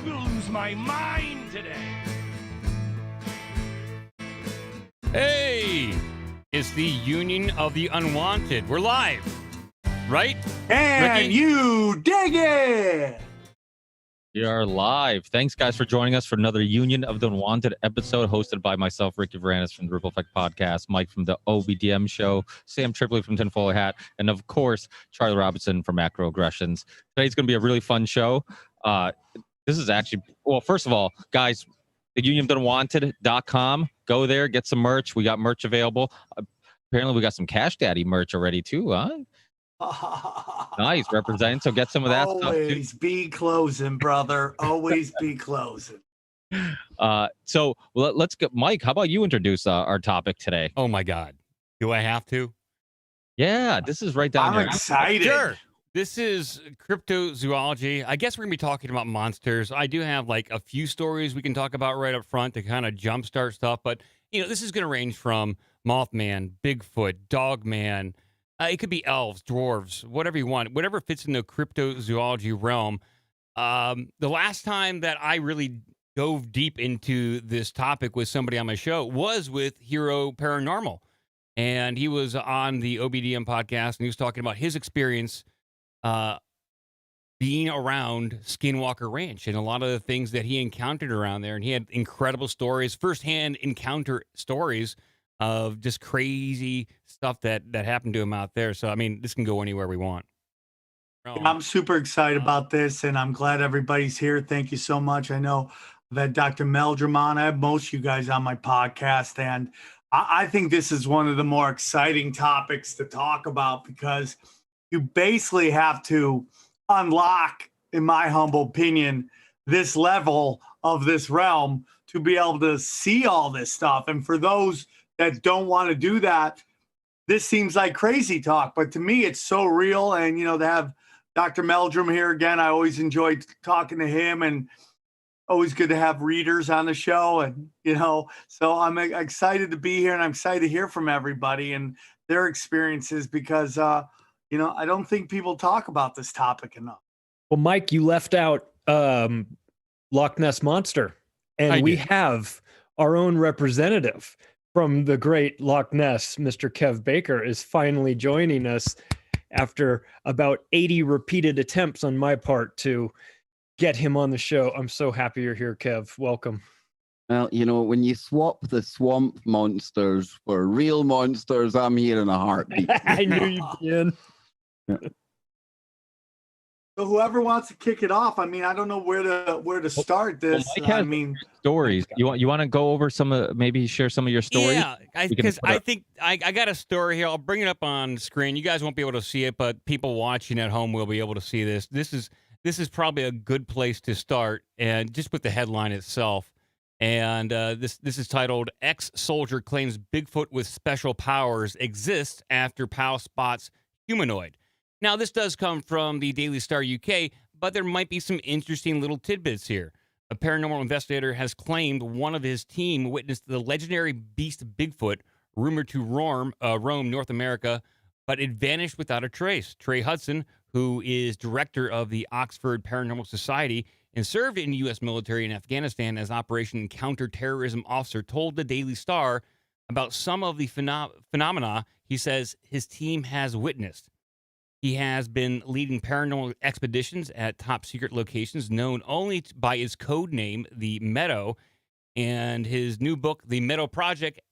will lose my mind today. Hey, it's the Union of the Unwanted. We're live, right? And Ricky? you dig it! We are live. Thanks, guys, for joining us for another Union of the Unwanted episode hosted by myself, Ricky Varandas from the Ripple Effect Podcast, Mike from the OBDM Show, Sam Tripoli from Tinfoil Hat, and of course, Charlie Robinson from Macroaggressions. Today's going to be a really fun show. This is actually, well, first of all, guys, the unionoftheunwanted.com. Go there, get some merch. We got merch available. Apparently, we got some Cash Daddy merch already, too, huh? Nice, representing. So get some of that stuff, too. Always be closing, brother. Always be closing. So let's get Mike. How about you introduce our topic today? Oh my God. Do I have to? Yeah, this is right down I'm there. excited. Sure. This is Cryptozoology. I guess we're going to be talking about monsters. I do have like a few stories we can talk about right up front to kind of jumpstart stuff. But, you know, this is going to range from Mothman, Bigfoot, Dogman. It could be elves, dwarves, whatever you want, whatever fits in the cryptozoology realm. The last time that I really dove deep into this topic with somebody on my show was with Hero Paranormal. And he was on the OBDM podcast, and he was talking about his experience being around Skinwalker Ranch and a lot of the things that he encountered around there. And he had incredible stories, firsthand encounter stories of just crazy stuff that happened to him out there. So, I mean, this can go anywhere we want. I'm super excited about this, and I'm glad everybody's here. Thank you so much. I know I've had Dr. Meldrum on. I have most of you guys on my podcast, and I think this is one of the more exciting topics to talk about because you basically have to unlock, in my humble opinion, this level of this realm to be able to see all this stuff. And for those that don't want to do that, this seems like crazy talk, but to me, it's so real. And, you know, to have Dr. Meldrum here again, I always enjoyed talking to him, and always good to have readers on the show. And, you know, so I'm excited to be here, and I'm excited to hear from everybody and their experiences because, you know, I don't think people talk about this topic enough. Well, Mike, you left out Loch Ness Monster, and we have our own representative from the great Loch Ness. Mr. Kev Baker is finally joining us after about 80 repeated attempts on my part to get him on the show. I'm so happy you're here, Kev. Welcome. Well, you know, when you swap the swamp monsters for real monsters, I'm here in a heartbeat. I knew you'd be in. Yeah. So whoever wants to kick it off, I mean, I don't know where to start this. Mike has I mean, stories. You want to go over maybe share some of your stories? Yeah, because I think I got a story here. I'll bring it up on screen. You guys won't be able to see it, but people watching at home will be able to see this. This is probably a good place to start, and just with the headline itself. And this is titled "Ex-Soldier Claims Bigfoot with Special Powers Exists After POW Spots Humanoid." Now, this does come from the Daily Star UK, but there might be some interesting little tidbits here. A paranormal investigator has claimed one of his team witnessed the legendary beast Bigfoot, rumored to roam North America, but it vanished without a trace. Trey Hudson, who is director of the Oxford Paranormal Society and served in the U.S. military in Afghanistan as Operation Counterterrorism Officer, told the Daily Star about some of the phenomena he says his team has witnessed. He has been leading paranormal expeditions at top secret locations known only by his code name, the Meadow. And his new book, The Meadow Project,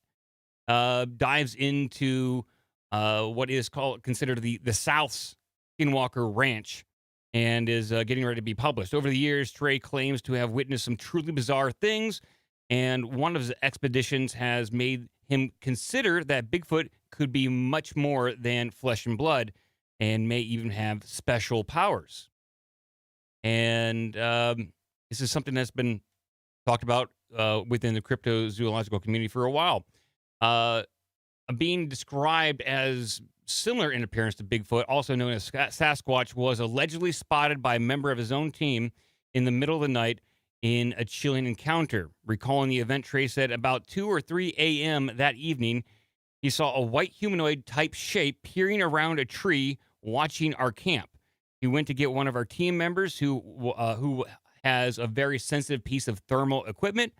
dives into what is considered the South's Skinwalker Ranch and is getting ready to be published. Over the years, Trey claims to have witnessed some truly bizarre things, and one of his expeditions has made him consider that Bigfoot could be much more than flesh and blood, and may even have special powers. And this is something that's been talked about within the cryptozoological community for a while. Being described as similar in appearance to Bigfoot, also known as Sasquatch, was allegedly spotted by a member of his own team in the middle of the night in a chilling encounter. Recalling the event, Trey said about 2 or 3 a.m. that evening, he saw a white humanoid-type shape peering around a tree watching our camp. He went to get one of our team members who has a very sensitive piece of thermal equipment,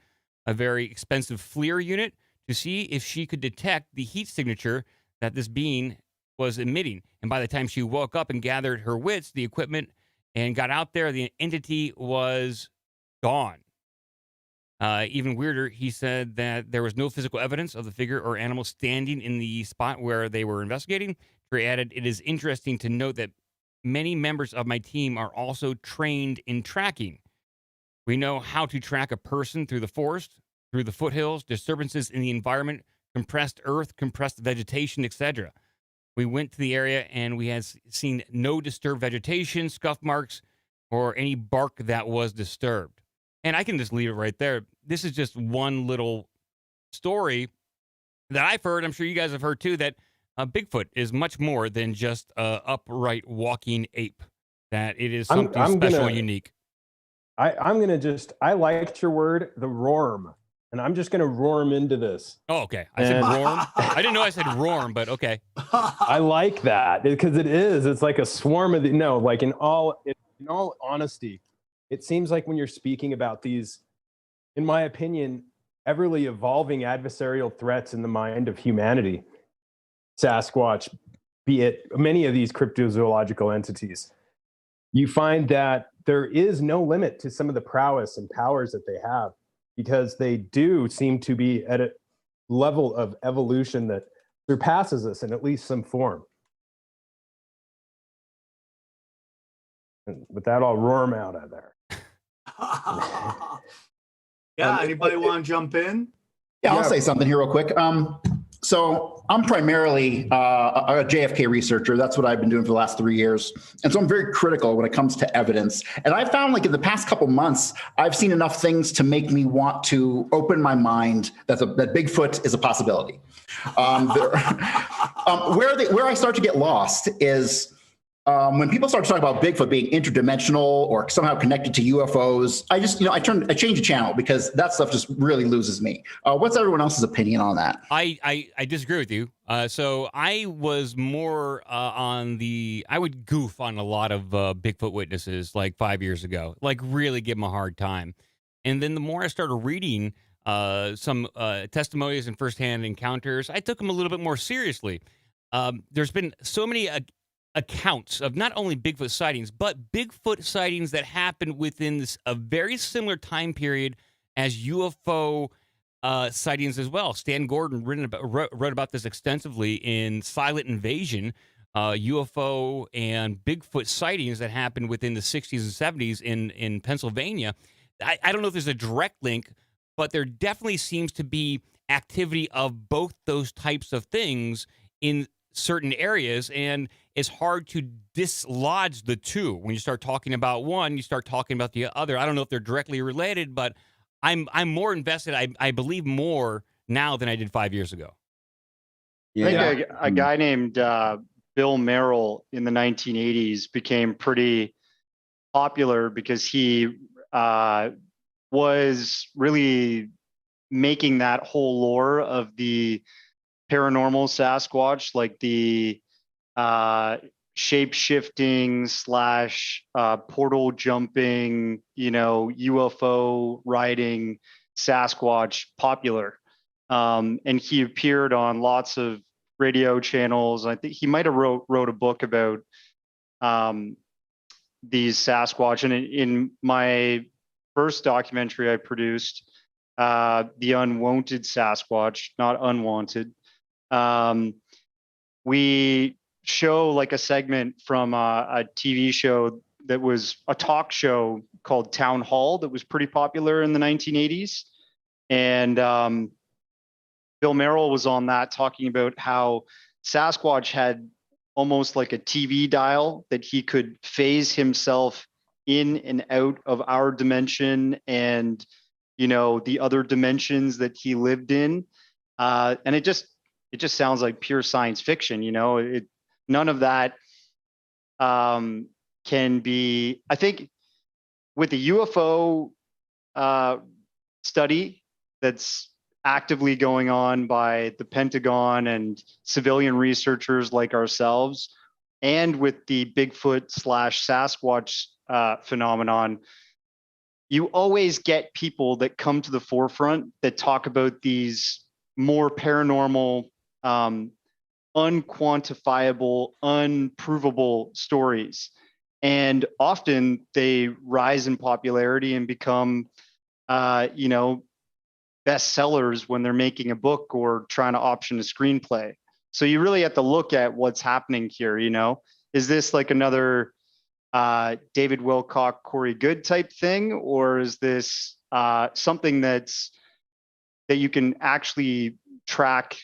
a very expensive FLIR unit, to see if she could detect the heat signature that this being was emitting. And by the time she woke up and gathered her wits, the equipment, and got out there, the entity was gone. Even weirder, he said that there was no physical evidence of the figure or animal standing in the spot where they were investigating. Trey added, "It is interesting to note that many members of my team are also trained in tracking. We know how to track a person through the forest, through the foothills, disturbances in the environment, compressed earth, compressed vegetation, etc. We went to the area and we had seen no disturbed vegetation, scuff marks, or any bark that was disturbed." And I can just leave it right there. This is just one little story that I've heard. I'm sure you guys have heard too, that Bigfoot is much more than just an upright walking ape, that it is something special and unique. I'm going to just, I liked your word, the roarm. And I'm just going to roarm into this. Oh, okay. I said roarm. I didn't know I said roarm, but okay. I like that because it's like a swarm of like in all honesty, it seems like when you're speaking about these, in my opinion, everly evolving adversarial threats in the mind of humanity, Sasquatch, be it many of these cryptozoological entities, you find that there is no limit to some of the prowess and powers that they have, because they do seem to be at a level of evolution that surpasses us in at least some form. And with that, I'll roar them out of there. Yeah, anybody want to jump in? Yeah, I'll say something here real quick. So I'm primarily a JFK researcher. That's what I've been doing for the last 3 years. And so I'm very critical when it comes to evidence. And I found, like, in the past couple months, I've seen enough things to make me want to open my mind that Bigfoot is a possibility. Where I start to get lost is when people start to talk about Bigfoot being interdimensional or somehow connected to UFOs. I change the channel because that stuff just really loses me. What's everyone else's opinion on that? I disagree with you. So I was more I would goof on a lot of Bigfoot witnesses like 5 years ago, like really give them a hard time. And then the more I started reading some testimonies and firsthand encounters, I took them a little bit more seriously. There's been so many accounts of not only Bigfoot sightings, but Bigfoot sightings that happened within a very similar time period as UFO sightings as well. Stan Gordon wrote about this extensively in Silent Invasion, UFO and Bigfoot sightings that happened within the 60s and 70s in Pennsylvania. I don't know if there's a direct link, but there definitely seems to be activity of both those types of things in certain areas, and it's hard to dislodge the two. When you start talking about one, you start talking about the other. I don't know if they're directly related, but I'm more invested. I believe more now than I did 5 years ago. Yeah. I think a guy named Bill Merrill in the 1980s became pretty popular because he was really making that whole lore of the paranormal Sasquatch, like the shape-shifting / portal jumping, UFO riding Sasquatch popular. And he appeared on lots of radio channels. I think he might have wrote a book about these Sasquatch. And in my first documentary I produced, The Unwanted Sasquatch, not Unwanted, we show like a segment from a TV show that was a talk show called Town Hall that was pretty popular in the 1980s. And Bill Merrill was on that talking about how Sasquatch had almost like a TV dial that he could phase himself in and out of our dimension and, the other dimensions that he lived in. And it just sounds like pure science fiction. None of that can be, I think with the UFO study that's actively going on by the Pentagon and civilian researchers like ourselves, and with the Bigfoot / Sasquatch phenomenon, you always get people that come to the forefront that talk about these more paranormal, unquantifiable, unprovable stories. And often they rise in popularity and become, bestsellers when they're making a book or trying to option a screenplay. So you really have to look at what's happening here. Is this like another David Wilcock, Corey Good type thing, or is this something that you can actually track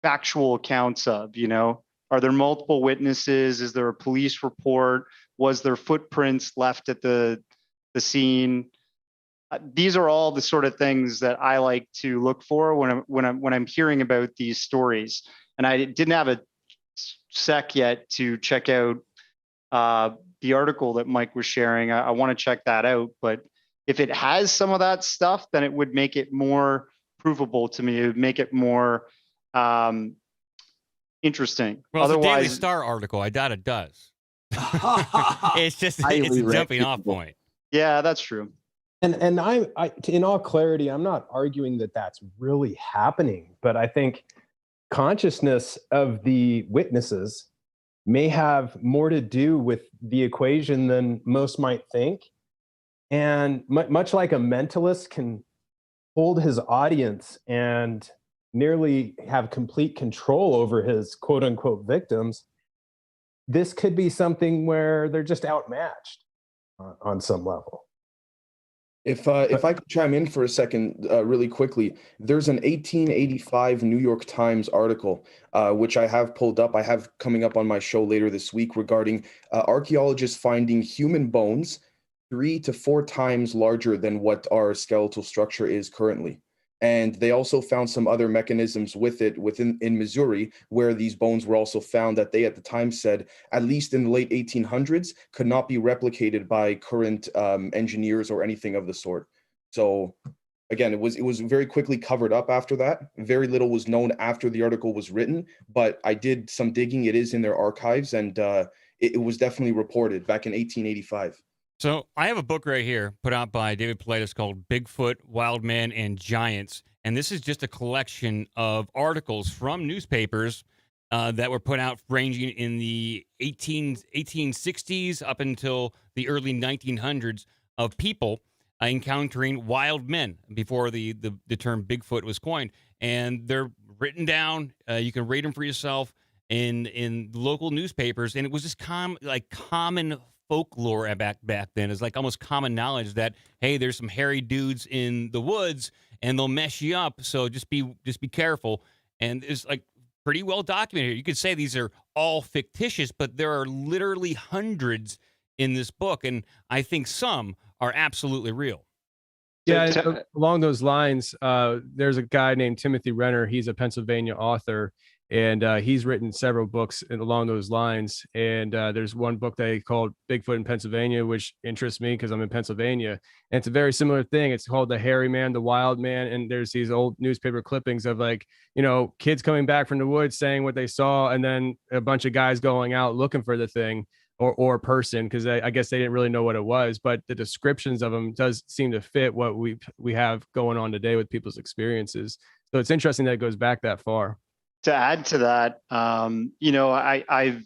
factual accounts of? Are there multiple witnesses? Is there a police report? Was there footprints left at the scene? These are all the sort of things that I like to look for when I'm hearing about these stories. And I didn't have a sec yet to check out the article that Mike was sharing. I want to check that out. But if it has some of that stuff, then it would make it more provable to me. It would make it more interesting. Well, Otherwise, it's a Daily Star article. I doubt it does. It's just it's Highly a jumping off reputable. point. yeah, that's true. And I, in all clarity, I'm not arguing that that's really happening, but I think consciousness of the witnesses may have more to do with the equation than most might think. And much like a mentalist can hold his audience and nearly have complete control over his quote unquote victims, this could be something where they're just outmatched on some level. If I could chime in for a second, really quickly, there's an 1885 New York Times article, which I have pulled up. I have coming up on my show later this week regarding archaeologists finding human bones 3 to 4 times larger than what our skeletal structure is currently. And they also found some other mechanisms with it in Missouri, where these bones were also found that they at the time said, at least in the late 1800s, could not be replicated by current engineers or anything of the sort. So again, it was very quickly covered up after that. Very little was known after the article was written, but I did some digging. It is in their archives, and it was definitely reported back in 1885. So I have a book right here put out by David Peliti called Bigfoot, Wild Man, and Giants. And this is just a collection of articles from newspapers that were put out ranging in the 1860s up until the early 1900s of people encountering wild men before the term Bigfoot was coined. And they're written down. You can read them for yourself in local newspapers. And it was just common folklore back then. Is like almost common knowledge that, hey, there's some hairy dudes in the woods and they'll mess you up, so just be careful. And it's like pretty well documented here. You could say these are all fictitious, but there are literally hundreds in this book, and I think some are absolutely real. Yeah, along those lines, there's a guy named Timothy Renner. He's a Pennsylvania author, and he's written several books along those lines. And there's one book that he called Bigfoot in Pennsylvania, which interests me because I'm in Pennsylvania. And it's a very similar thing. It's called The Hairy Man, The Wild Man. And there's these old newspaper clippings of kids coming back from the woods saying what they saw, and then a bunch of guys going out looking for the thing. Or person, because I guess they didn't really know what it was, but the descriptions of them does seem to fit what we have going on today with people's experiences. So it's interesting that it goes back that far. To add to that, I've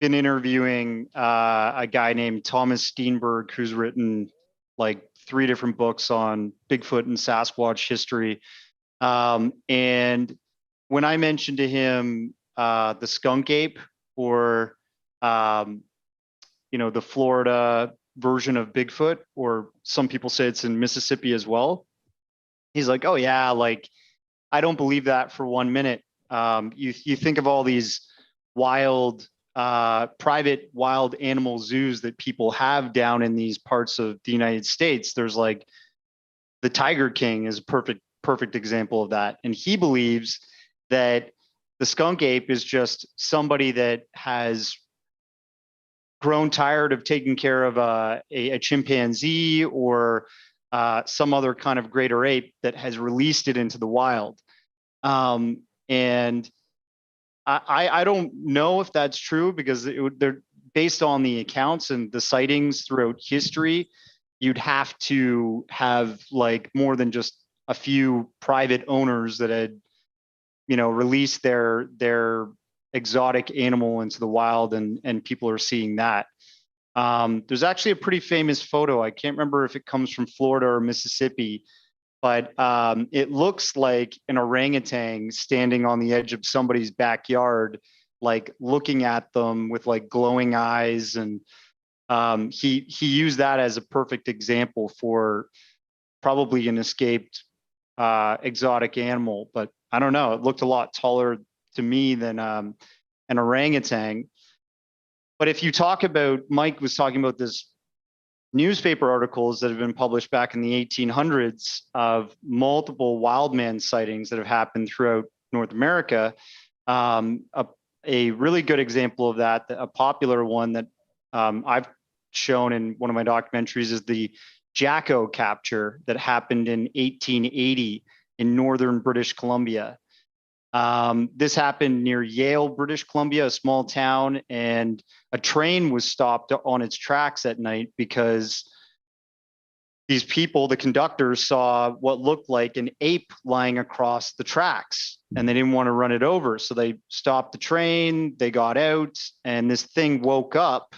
been interviewing a guy named Thomas Steenberg, who's written like 3 different books on Bigfoot and Sasquatch history. And when I mentioned to him the skunk ape, or the Florida version of Bigfoot, or some people say it's in Mississippi as well, he's like, oh yeah, like I don't believe that for 1 minute. You think of all these wild, private wild animal zoos that people have down in these parts of the United States. There's like the Tiger King is a perfect example of that. And he believes that the skunk ape is just somebody that has grown tired of taking care of a chimpanzee or some other kind of greater ape that has released it into the wild. And I don't know if that's true, because they're based on the accounts and the sightings throughout history. you'd have to have like more than just a few private owners that had, released their exotic animal into the wild, and people are seeing that. There's actually a pretty famous photo. I can't remember if it comes from Florida or Mississippi, but it looks like an orangutan standing on the edge of somebody's backyard, like looking at them with like glowing eyes. And he used that as a perfect example for probably an escaped exotic animal. But I don't know, it looked a lot taller to me than an orangutan. But if you talk about, Mike was talking about this newspaper articles that have been published back in the 1800s of multiple wild man sightings that have happened throughout North America. A really good example of that, a popular one that I've shown in one of my documentaries, is the Jacko capture that happened in 1880 in northern British Columbia. This happened near Yale, British Columbia, a small town, and a train was stopped on its tracks at night because these people, the conductors, saw what looked like an ape lying across the tracks, and they didn't want to run it over. So they stopped the train, they got out, and this thing woke up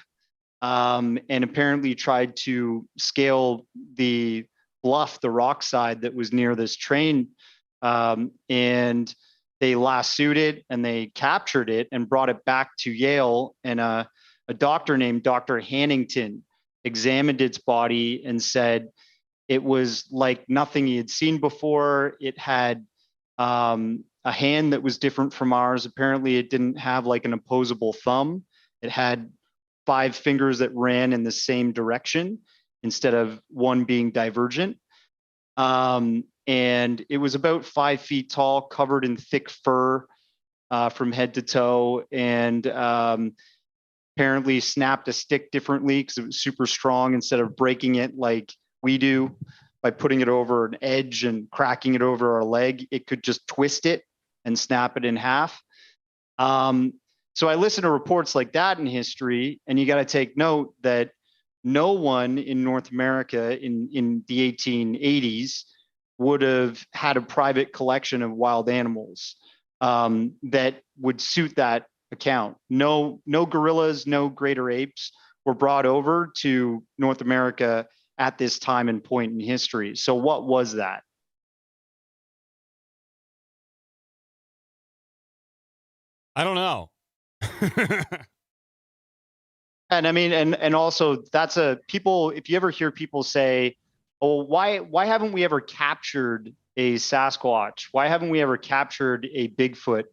and apparently tried to scale the bluff, the rock side that was near this train. And they lassoed it and they captured it and brought it back to Yale. And a doctor named Dr. Hannington examined its body and said it was like nothing he had seen before. It had a hand that was different from ours. Apparently, it didn't have like an opposable thumb. It had 5 fingers that ran in the same direction instead of one being divergent. And it was about 5 feet tall, covered in thick fur from head to toe, and apparently snapped a stick differently because it was super strong. Instead of breaking it like we do by putting it over an edge and cracking it over our leg, it could just twist it and snap it in half. So I listen to reports like that in history, and you got to take note that no one in North America in the 1880s would have had a private collection of wild animals that would suit that account. No gorillas, no greater apes were brought over to North America at this time and point in history. So what was that? I don't know. And I mean, and also that's people, if you ever hear people say, oh, why haven't we ever captured a Sasquatch? Why haven't we ever captured a Bigfoot?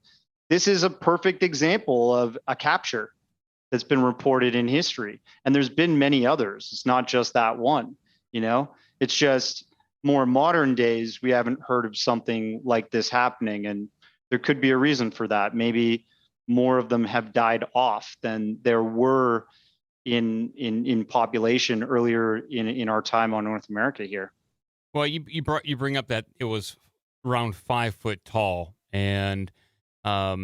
This is a perfect example of a capture that's been reported in history. And there's been many others. It's not just that one, it's just more modern days. We haven't heard of something like this happening. And there could be a reason for that. Maybe more of them have died off than there were in population earlier in our time on North America here. Well, you bring up that it was around 5 foot tall, and there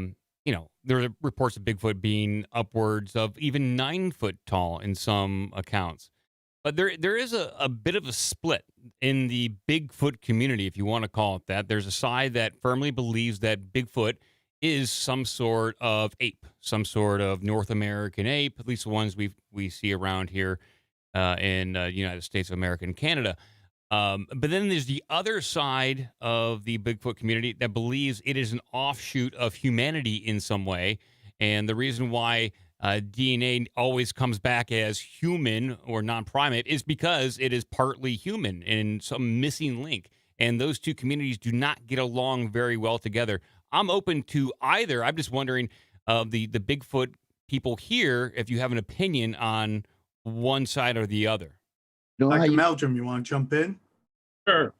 are reports of Bigfoot being upwards of even 9 foot tall in some accounts. But there is a bit of a split in the Bigfoot community, if you want to call it that. There's a side that firmly believes that Bigfoot is some sort of ape, some sort of North American ape, at least the ones we see around here in the United States of America and Canada. But then there's the other side of the Bigfoot community that believes it is an offshoot of humanity in some way. And the reason why DNA always comes back as human or non-primate is because it is partly human in some missing link. And those two communities do not get along very well together. I'm open to either. I'm just wondering, the Bigfoot people here, if you have an opinion on one side or the other. Dr. Meldrum, you want to jump in? Sure.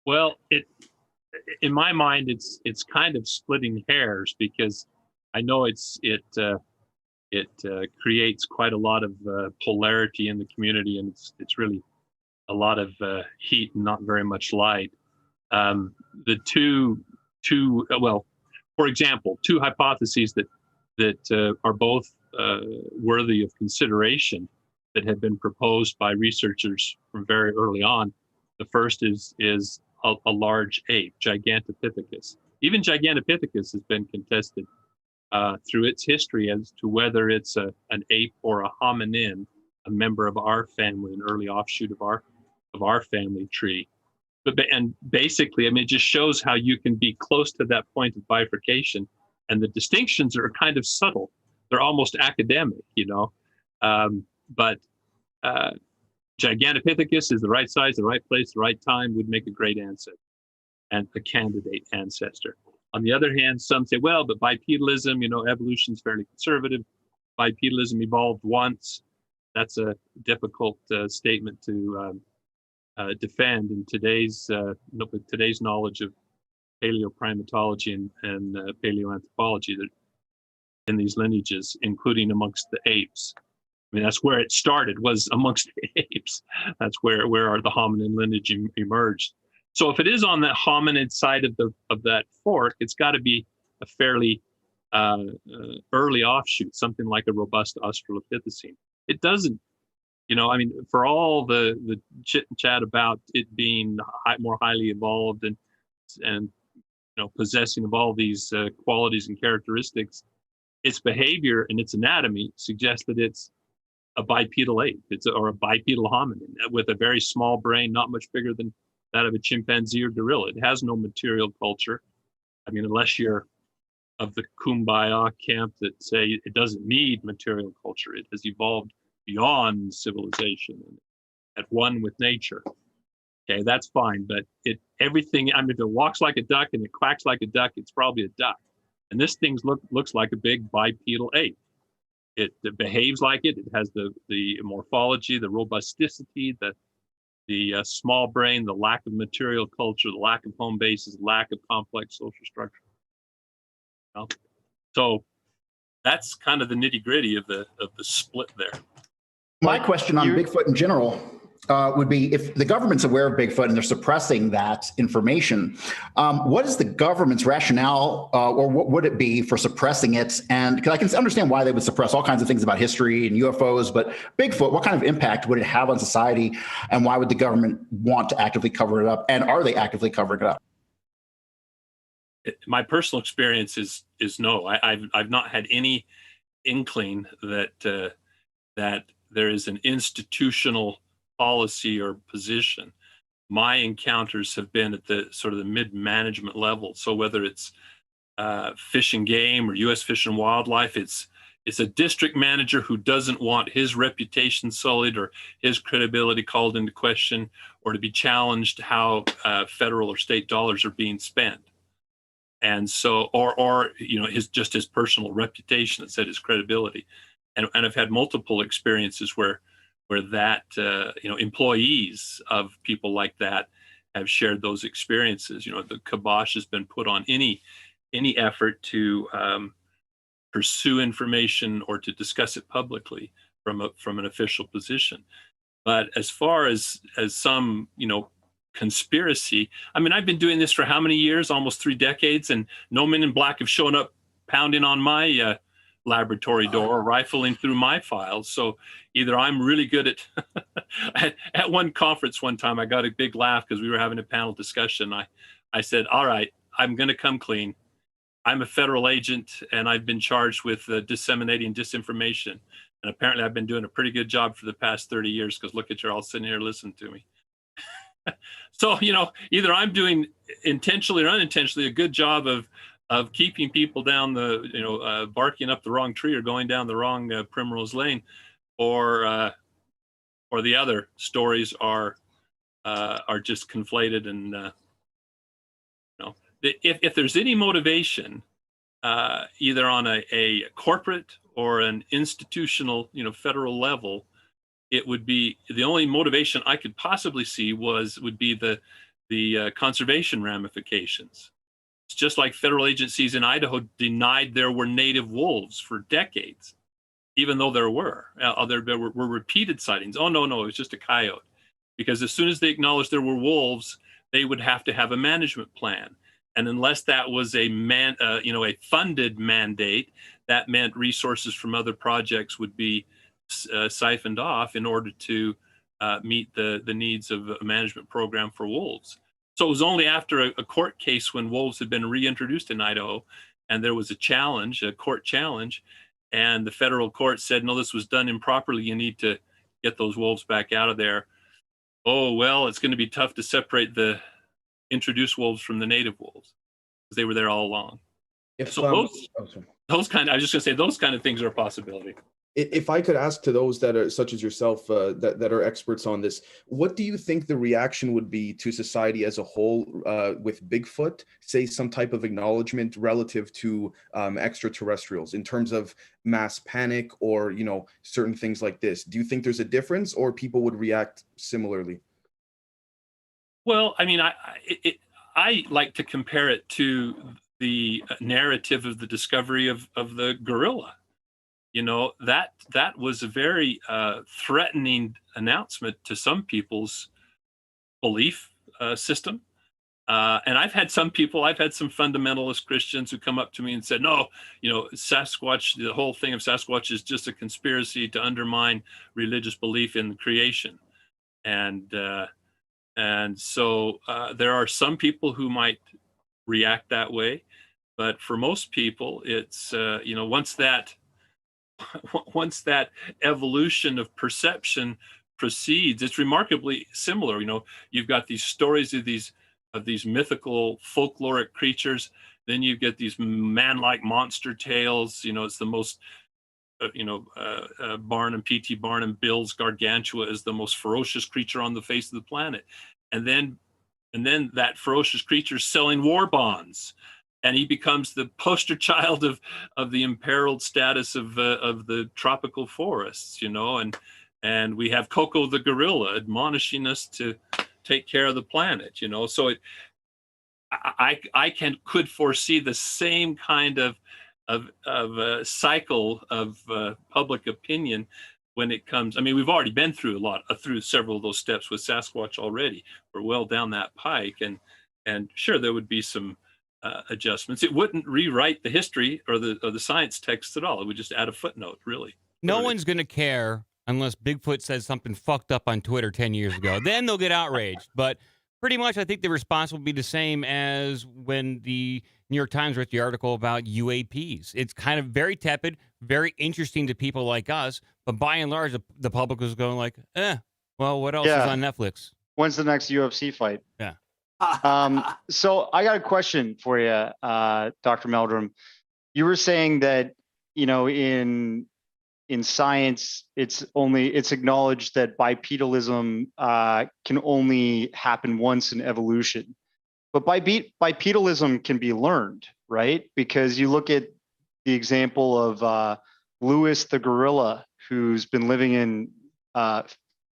Well, in my mind, it's kind of splitting hairs, because I know it creates quite a lot of polarity in the community, and it's really a lot of heat and not very much light. The two for example, two hypotheses that are both worthy of consideration that have been proposed by researchers from very early on. The first is a large ape, Gigantopithecus. Even Gigantopithecus has been contested through its history as to whether it's an ape or a hominin, a member of our family, an early offshoot of our family tree. And basically, I mean, it just shows how you can be close to that point of bifurcation, and the distinctions are kind of subtle. They're almost academic, but Gigantopithecus is the right size, the right place, the right time, would make a great ancestor and a candidate ancestor. On the other hand, some say, well, but bipedalism, evolution is fairly conservative. Bipedalism evolved once. That's a difficult statement to defend in today's knowledge of paleoprimatology and paleoanthropology that in these lineages, including amongst the apes. I mean, that's where it started, was amongst the apes. That's where the hominin lineage emerged. So if it is on the hominid side of that fork, it's got to be a fairly early offshoot, something like a robust Australopithecine. It doesn't, for all the chit and chat about it being more highly evolved and possessing of all these qualities and characteristics, its behavior and its anatomy suggests that it's a bipedal ape, or a bipedal hominin with a very small brain, not much bigger than that of a chimpanzee or gorilla. It has no material culture. I mean, unless you're of the kumbaya camp that say it doesn't need material culture. It has evolved beyond civilization and at one with nature. Okay, that's fine, but if it walks like a duck and it quacks like a duck, it's probably a duck. And this thing looks like a big bipedal ape. It behaves like it. It has the morphology, the robusticity, the small brain, the lack of material culture, the lack of home bases, lack of complex social structure. So that's kind of the nitty gritty of the split there. My question on Bigfoot in general would be, if the government's aware of Bigfoot and they're suppressing that information, what is the government's rationale, or what would it be for suppressing it? And because I can understand why they would suppress all kinds of things about history and UFOs, but Bigfoot, what kind of impact would it have on society, and why would the government want to actively cover it up? And are they actively covering it up? My personal experience is no. I've not had any inkling that there is an institutional policy or position. My encounters have been at the sort of the mid-management level. So whether it's Fish and Game or U.S. Fish and Wildlife, it's a district manager who doesn't want his reputation sullied or his credibility called into question, or to be challenged how federal or state dollars are being spent. And so, or his personal reputation, that said, his credibility. And I've had multiple experiences where that employees of people like that have shared those experiences. The kibosh has been put on any effort to pursue information or to discuss it publicly from an official position. But as far as some conspiracy, I mean, I've been doing this for how many years? Almost 3 decades, and no men in black have shown up pounding on my laboratory door, rifling through my files. So either I'm really good at one conference one time, I got a big laugh because we were having a panel discussion. I said, all right, I'm going to come clean. I'm a federal agent, and I've been charged with disseminating disinformation. And apparently I've been doing a pretty good job for the past 30 years, because look at you all sitting here listening to me. So, either I'm doing intentionally or unintentionally a good job of keeping people down barking up the wrong tree or going down the wrong primrose lane, or the other stories are just conflated. And if there's any motivation, either on a corporate or an institutional, federal level, it would be the only motivation I could possibly see would be the conservation ramifications. It's just like federal agencies in Idaho denied there were native wolves for decades, even though there were. There were repeated sightings. Oh, no, it was just a coyote. Because as soon as they acknowledged there were wolves, they would have to have a management plan. And unless that was a funded mandate, that meant resources from other projects would be siphoned off in order to meet the needs of a management program for wolves. So it was only after a court case when wolves had been reintroduced in Idaho, and there was a court challenge, and the federal court said, no, this was done improperly. You need to get those wolves back out of there. Oh, well, it's going to be tough to separate the introduced wolves from the native wolves because they were there all along. If Those kind of, I was just going to say, those kind of things are a possibility. If I could ask to those that are such as yourself that are experts on this, what do you think the reaction would be to society as a whole with Bigfoot, say some type of acknowledgement relative to extraterrestrials in terms of mass panic or, you know, certain things like this? Do you think there's a difference or people would react similarly? Well, I mean, I like to compare it to the narrative of the discovery of the gorilla. You know, that was a very threatening announcement to some people's belief system. And I've had some fundamentalist Christians who come up to me and said, no, you know, Sasquatch, the whole thing of Sasquatch is just a conspiracy to undermine religious belief in creation. And so there are some people who might react that way. But for most people, it's, you know, once that evolution of perception proceeds, it's remarkably similar. You know, you've got these stories of these mythical folkloric creatures. Then you get these man-like monster tales. You know, it's the most, Barnum, P.T. Barnum bills Gargantua as the most ferocious creature on the face of the planet. And then that ferocious creature is selling war bonds. And he becomes the poster child of the imperiled status of the tropical forests, you know, and we have Coco the gorilla admonishing us to take care of the planet, you know. So I could foresee the same kind of cycle of public opinion when it comes. I mean, we've already been through through several of those steps with Sasquatch already. We're well down that pike, and sure there would be some adjustments. It wouldn't rewrite the history or the science text at all. It would just add a footnote, really. No one's going to care unless Bigfoot says something fucked up on Twitter 10 years ago. Then they'll get outraged. But pretty much I think the response will be the same as when the New York Times wrote the article about UAPs. It's kind of very tepid, very interesting to people like us. But by and large, the public was going like, well, what else is on Netflix? When's the next UFC fight? Yeah. So I got a question for you, Dr. Meldrum. You were saying that, you know, in science, it's acknowledged that bipedalism can only happen once in evolution. But bipedalism can be learned, right? Because you look at the example of Lewis the gorilla, who's been living in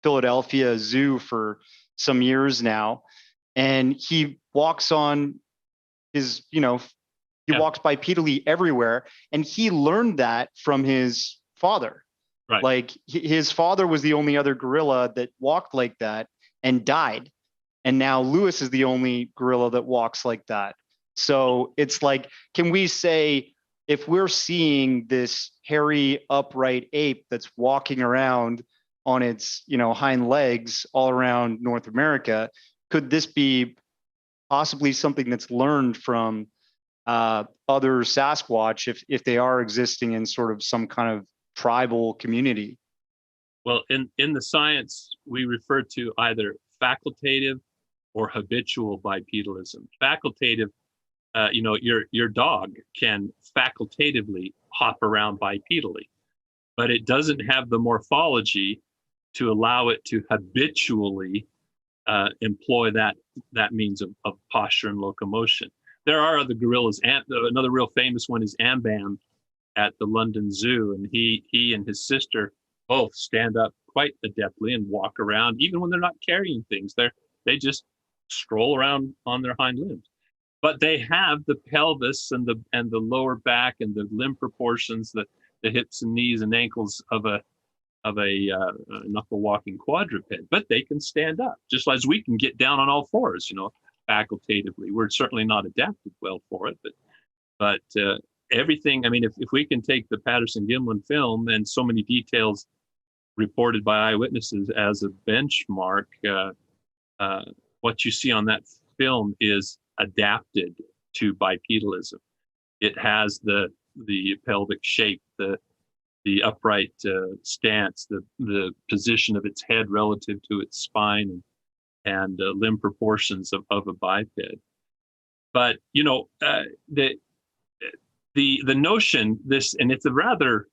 Philadelphia Zoo for some years now. And he walks on his, walks bipedally everywhere. And he learned that from his father. Right. Like his father was the only other gorilla that walked like that and died. And now Lewis is the only gorilla that walks like that. So it's like, can we say, if we're seeing this hairy upright ape that's walking around on its, hind legs all around North America, could this be possibly something that's learned from other Sasquatch if they are existing in sort of some kind of tribal community? Well, in the science, we refer to either facultative or habitual bipedalism. Facultative, your dog can facultatively hop around bipedally, but it doesn't have the morphology to allow it to habitually employ that means of posture and locomotion. There are other gorillas. Another real famous one is Ambam at the London Zoo, and he and his sister both stand up quite adeptly and walk around, even when they're not carrying things. They just stroll around on their hind limbs. But they have the pelvis and the lower back and the limb proportions, the hips and knees and ankles of a knuckle walking quadruped, but they can stand up just as we can get down on all fours, facultatively. We're certainly not adapted well for it, but everything. I mean, if we can take the Patterson-Gimlin film and so many details reported by eyewitnesses as a benchmark. What you see on that film is adapted to bipedalism. It has the pelvic shape, the upright stance, the position of its head relative to its spine, and limb proportions of a biped. But the notion, and it's a rather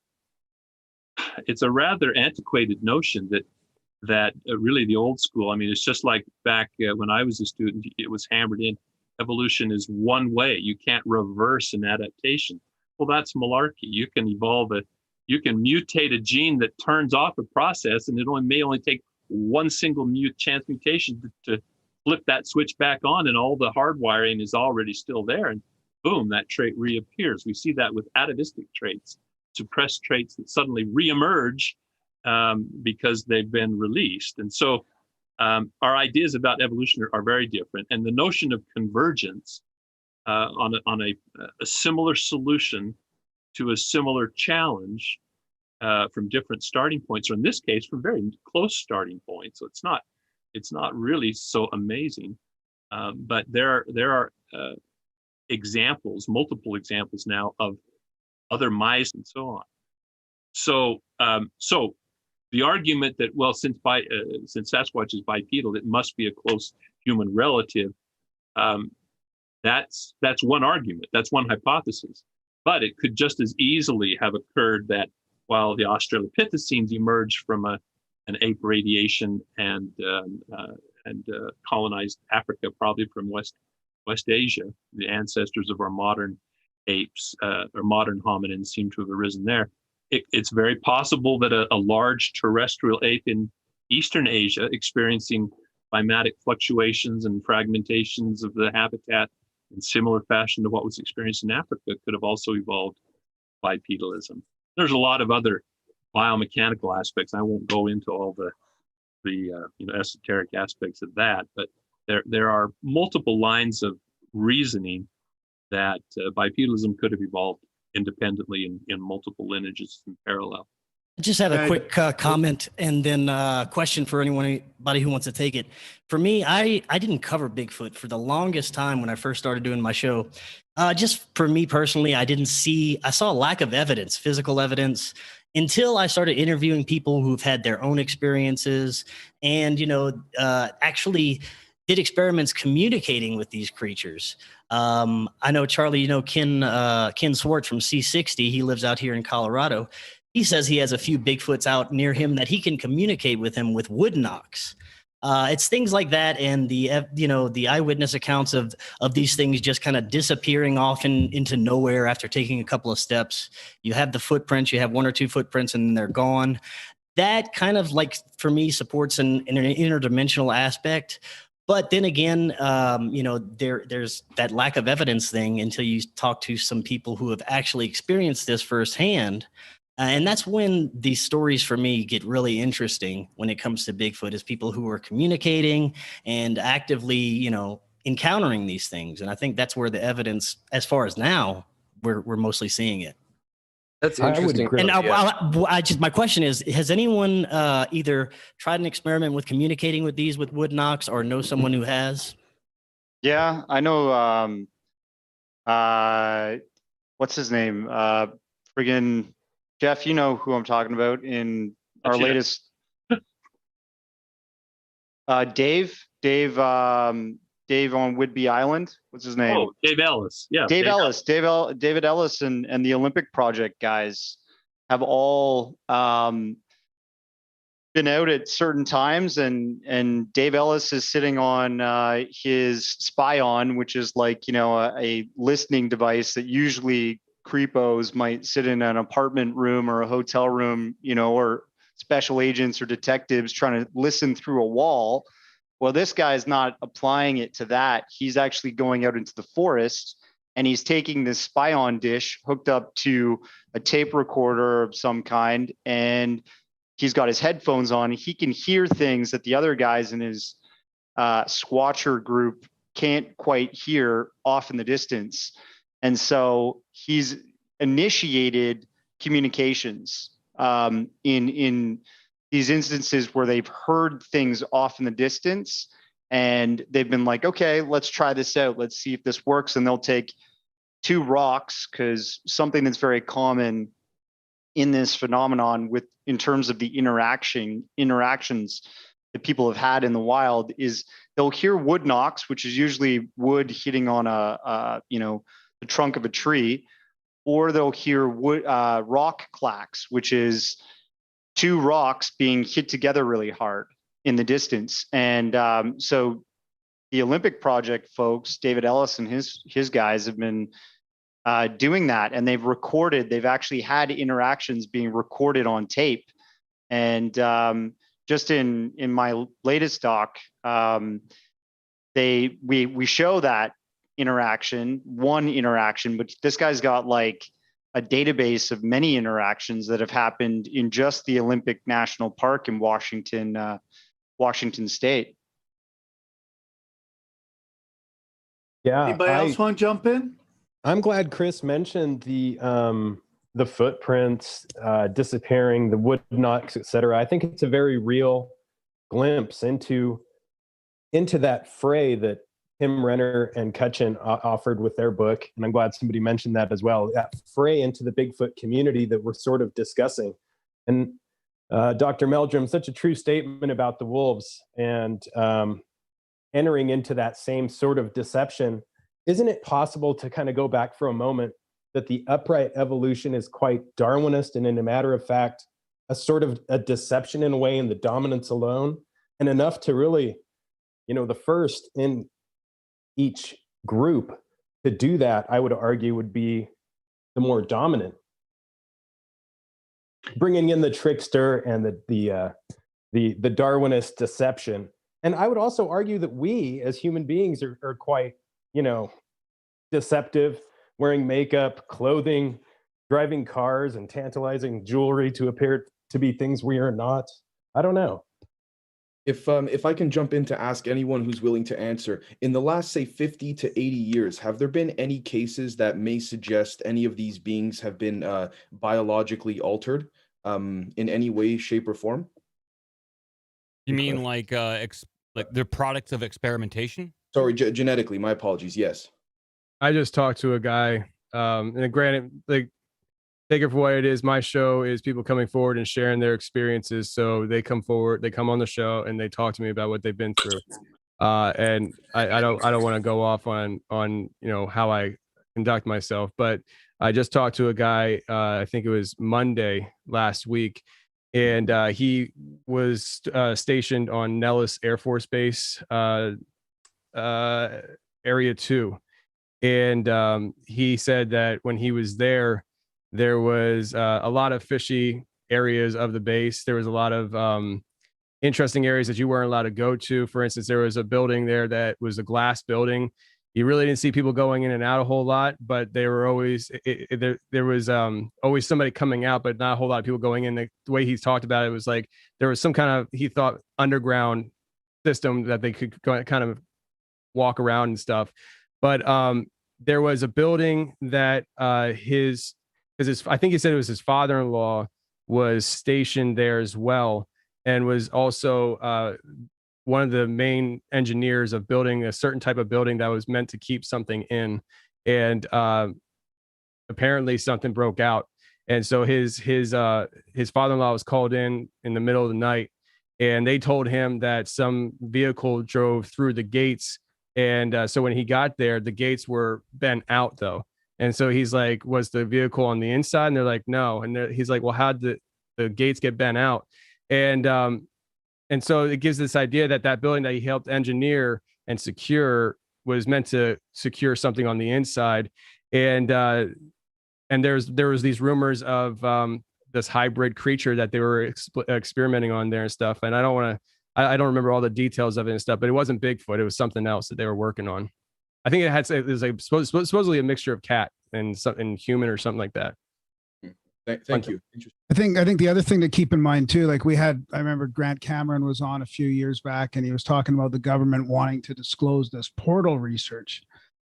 antiquated notion that really the old school. I mean, it's just like back when I was a student, it was hammered in. Evolution is one way. You can't reverse an adaptation. Well, that's malarkey. You can you can mutate a gene that turns off a process, and it may only take one single chance mutation to flip that switch back on, and all the hardwiring is already still there, and boom, that trait reappears. We see that with atavistic traits, suppressed traits that suddenly reemerge because they've been released. And so our ideas about evolution are very different. And the notion of convergence on a similar solution to a similar challenge from different starting points, or in this case, from very close starting points. So it's not really so amazing. But there are examples, multiple examples now of other mice and so on. So the argument that, well, since Sasquatch is bipedal, it must be a close human relative. That's one argument. That's one hypothesis. But it could just as easily have occurred that while the Australopithecines emerged from an ape radiation and colonized Africa, probably from West Asia, the ancestors of our modern apes or modern hominins seem to have arisen there. It's very possible that a large terrestrial ape in Eastern Asia, experiencing climatic fluctuations and fragmentations of the habitat in similar fashion to what was experienced in Africa, could have also evolved bipedalism. There's a lot of other biomechanical aspects. I won't go into all the esoteric aspects of that, but there are multiple lines of reasoning that bipedalism could have evolved independently in multiple lineages in parallel. I just have a quick comment and then a question for anybody who wants to take it. For me, I didn't cover Bigfoot for the longest time when I first started doing my show. Just for me personally, I saw a lack of evidence, physical evidence, until I started interviewing people who've had their own experiences and, actually did experiments communicating with these creatures. I know, Charlie, Ken Swartz from C60, he lives out here in Colorado. He says he has a few Bigfoots out near him that he can communicate with him with wood knocks. It's things like that, and the eyewitness accounts of these things just kind of disappearing off into nowhere after taking a couple of steps. You have the footprints, you have one or two footprints, and then they're gone. That kind of, like, for me, supports an interdimensional aspect. But then again, there's that lack of evidence thing until you talk to some people who have actually experienced this firsthand. And that's when these stories for me get really interesting when it comes to Bigfoot, is people who are communicating and actively, encountering these things. And I think that's where the evidence, as far as now, we're mostly seeing it. That's interesting. And my question is, has anyone either tried an experiment with communicating with these with wood knocks, or know someone who has? Yeah, I know. What's his name? Friggin' Jeff, you know who I'm talking about in our latest. Dave on Whidbey Island. What's his name? Oh, Dave Ellis. Yeah. David Ellis and the Olympic Project guys have all been out at certain times, and Dave Ellis is sitting on his Spion, which is like, a listening device that usually creepos might sit in an apartment room or a hotel room, or special agents or detectives trying to listen through a wall. Well, this guy's not applying it to that. He's actually going out into the forest, and he's taking this Spion dish hooked up to a tape recorder of some kind, and he's got his headphones on. He can hear things that the other guys in his Squatcher group can't quite hear off in the distance. And so he's initiated communications in these instances where they've heard things off in the distance and they've been like, okay, let's try this out. Let's see if this works. And they'll take 2 rocks, because something that's very common in this phenomenon in terms of the interactions that people have had in the wild is they'll hear wood knocks, which is usually wood hitting on the trunk of a tree, or they'll hear rock clacks, which is 2 rocks being hit together really hard in the distance. And so the Olympic Project folks, David Ellis and his guys have been doing that, and they've actually had interactions being recorded on tape. And just in my latest doc, we show that one interaction, but this guy's got like a database of many interactions that have happened in just the Olympic National Park in Washington State. Yeah. Anybody else want to jump in? I'm glad Chris mentioned the footprints disappearing, the wood knocks, etc. I think it's a very real glimpse into that fray that Tim Renner and Kutchin offered with their book, and I'm glad somebody mentioned that as well. That fray into the Bigfoot community that we're sort of discussing, and Dr. Meldrum, such a true statement about the wolves and entering into that same sort of deception. Isn't it possible to kind of go back for a moment that the upright evolution is quite Darwinist and, in a matter of fact, a sort of a deception in a way in the dominance alone, and enough to really, the first in each group to do that, I would argue, would be the more dominant. Bringing in the trickster and the Darwinist deception. And I would also argue that we as human beings are quite, deceptive, wearing makeup, clothing, driving cars, and tantalizing jewelry to appear to be things we are not. I don't know. If I can jump in to ask anyone who's willing to answer, in the last, say, 50 to 80 years, have there been any cases that may suggest any of these beings have been biologically altered in any way, shape, or form? You mean like they're products of experimentation? Sorry, genetically. My apologies. Yes. I just talked to a guy, and granted, take it for what it is. My show is people coming forward and sharing their experiences. So they come forward, they come on the show, and they talk to me about what they've been through. And I don't want to go off on how I conduct myself, but I just talked to a guy. I think it was Monday last week, and he was stationed on Nellis Air Force Base, Area 2. And he said that when he was there was a lot of fishy areas of the base. There was a lot of interesting areas that you weren't allowed to go to. For instance, there was a building there that was a glass building. You really didn't see people going in and out a whole lot, but they were always there was always somebody coming out, but not a whole lot of people going in. The way he talked about it was like there was some kind of, he thought, underground system that they could kind of walk around and stuff. But there was a building that I think he said it was his father-in-law was stationed there as well, and was also one of the main engineers of building a certain type of building that was meant to keep something in. And apparently something broke out. And so his father-in-law was called in the middle of the night, and they told him that some vehicle drove through the gates. And so when he got there, the gates were bent out though. And so he's like, was the vehicle on the inside? And they're like, no. And he's like, well, how'd the gates get bent out? And so it gives this idea that building that he helped engineer and secure was meant to secure something on the inside. And there was these rumors of this hybrid creature that they were experimenting on there and stuff. And I don't remember all the details of it and stuff, but it wasn't Bigfoot. It was something else that they were working on. I think it was like supposedly a mixture of cat and human or something like that. Thank you. I think the other thing to keep in mind too, like I remember Grant Cameron was on a few years back, and he was talking about the government wanting to disclose this portal research.